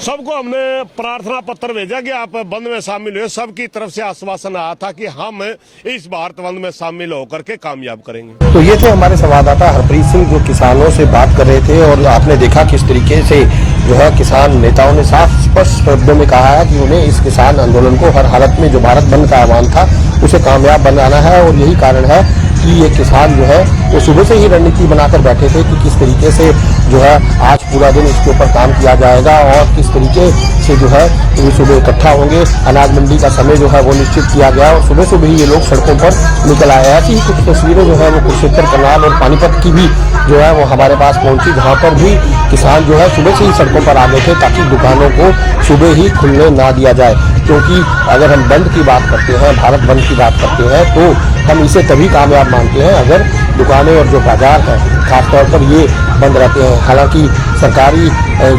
सबको हमने प्रार्थना पत्र भेजा कि आप बंद में शामिल हुए। सबकी तरफ से आश्वासन आया था कि हम इस भारत बंद में शामिल होकर के कामयाब करेंगे। तो ये थे हमारे संवाददाता हरप्रीत सिंह, जो किसानों से बात कर रहे थे और आपने देखा किस तरीके से जो है किसान नेताओं ने साफ स्पष्ट शब्दों में कहा है कि उन्हें इस किसान आंदोलन को हर हालत में जो भारत बंद का आह्वान था उसे कामयाब बनाना है। और यही कारण है कि ये किसान जो है वो सुबह से ही रणनीति बनाकर बैठे थे कि किस तरीके से जो है आज पूरा दिन इसके ऊपर काम किया जाएगा और किस तरीके से जो है ये सुबह इकट्ठा होंगे। अनाज मंडी का समय जो है वो निश्चित किया गया और सुबह सुबह ही ये लोग सड़कों पर निकल आए। ऐसी ही कुछ तस्वीरें जो है वो कुरुक्षेत्र, करनाल और पानीपत की भी जो है वो हमारे पास पहुंची, जहां पर भी किसान जो है सुबह से ही सड़कों पर आ गए थे ताकि दुकानों को सुबह ही खुलने ना दिया जाए। क्योंकि अगर हम बंद की बात करते हैं, भारत बंद की बात करते हैं, तो हम इसे तभी कामयाब मानते हैं अगर दुकानें और जो बाजार हैं खासतौर पर ये बंद रहते हैं। हालांकि सरकारी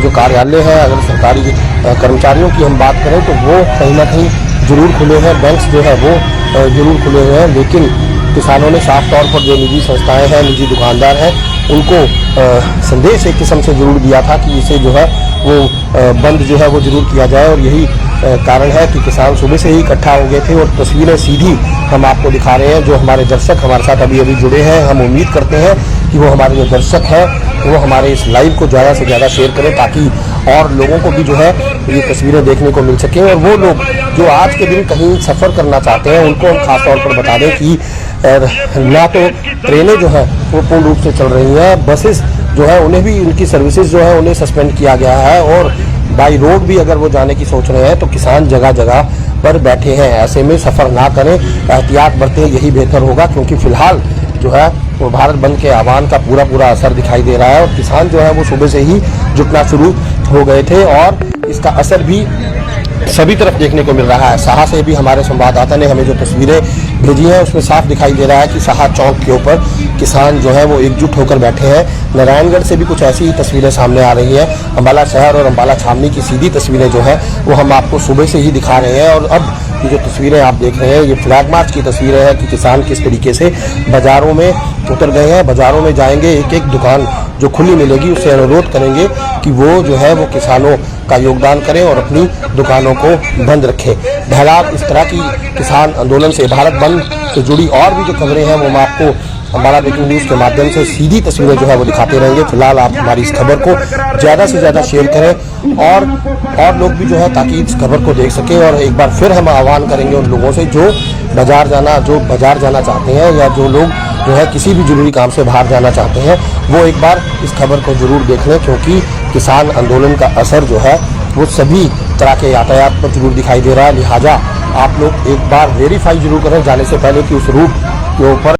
जो कार्यालय है, अगर सरकारी कर्मचारियों की हम बात करें तो वो कहीं ना कहीं जरूर खुले हैं, बैंक जो है वो जरूर खुले हुए हैं, लेकिन किसानों ने साफ तौर पर जो निजी संस्थाएं हैं, निजी दुकानदार हैं, उनको संदेश एक किस्म से जरूर दिया था कि इसे जो है वो बंद जो है वो जरूर किया जाए। और यही कारण है कि किसान सुबह से ही इकट्ठा हो गए थे और तस्वीरें सीधी हम आपको दिखा रहे हैं। जो हमारे दर्शक हमारे साथ अभी अभी जुड़े हैं, हम उम्मीद करते हैं कि वो हमारे जो दर्शक हैं वो हमारे इस लाइव को ज़्यादा से ज़्यादा शेयर करें ताकि और लोगों को भी जो है ये तस्वीरें देखने को मिल सकें। और वो लोग जो आज के दिन कहीं सफ़र करना चाहते हैं उनको हम खास तौर पर बता दें कि ना तो ट्रेनें जो है वो पूर्ण रूप से चल रही हैं, बसेस जो है उन्हें भी उनकी सर्विसेज जो है उन्हें सस्पेंड किया गया है और बाई रोड भी अगर वो जाने की सोच रहे हैं तो किसान जगह जगह पर बैठे हैं। ऐसे में सफ़र ना करें, एहतियात बरतें, यही बेहतर होगा, क्योंकि फिलहाल जो है वो भारत बंद के आह्वान का पूरा असर दिखाई दे रहा है और किसान जो है वो सुबह से ही जुटना शुरू हो गए थे और इसका असर भी सभी तरफ देखने को मिल रहा है। साहा से भी हमारे संवाददाता ने हमें जो तस्वीरें भेजी हैं उसमें साफ दिखाई दे रहा है कि साहा चौक के ऊपर किसान जो है वो एकजुट होकर बैठे हैं। नारायणगढ़ से भी कुछ ऐसी ही तस्वीरें सामने आ रही हैं। अंबाला शहर और अंबाला छावनी की सीधी तस्वीरें जो है वो हम आपको सुबह से ही दिखा रहे हैं। और अब ये जो तस्वीरें आप देख रहे हैं ये फ्लैग मार्च की तस्वीरें हैं कि किसान किस तरीके से बाजारों में उतर गए हैं, बाजारों में जाएंगे, एक एक दुकान जो खुली मिलेगी उससे अनुरोध करेंगे कि वो जो है वो किसानों का योगदान करें और अपनी दुकानों को बंद रखें। बहरहाल इस तरह की किसान आंदोलन से, भारत बंद से जुड़ी और भी जो खबरें हैं वो मैं आपको अंबाला ब्रेकिंग न्यूज़ के माध्यम से सीधी तस्वीरें जो है वो दिखाते रहेंगे। फिलहाल आप हमारी इस खबर को ज़्यादा से ज़्यादा शेयर करें और लोग भी जो है ताकि इस खबर को देख सकें। और एक बार फिर हम आह्वान करेंगे उन लोगों से जो बाजार जाना चाहते हैं या जो लोग जो है किसी भी जरूरी काम से बाहर जाना चाहते हैं वो एक बार इस खबर को जरूर देख लें, क्योंकि किसान आंदोलन का असर जो है वो सभी तरह के यातायात पर जरूर दिखाई दे रहा है। लिहाजा आप लोग एक बार वेरीफाई जरूर करें जाने से पहले कि उस रूट के ऊपर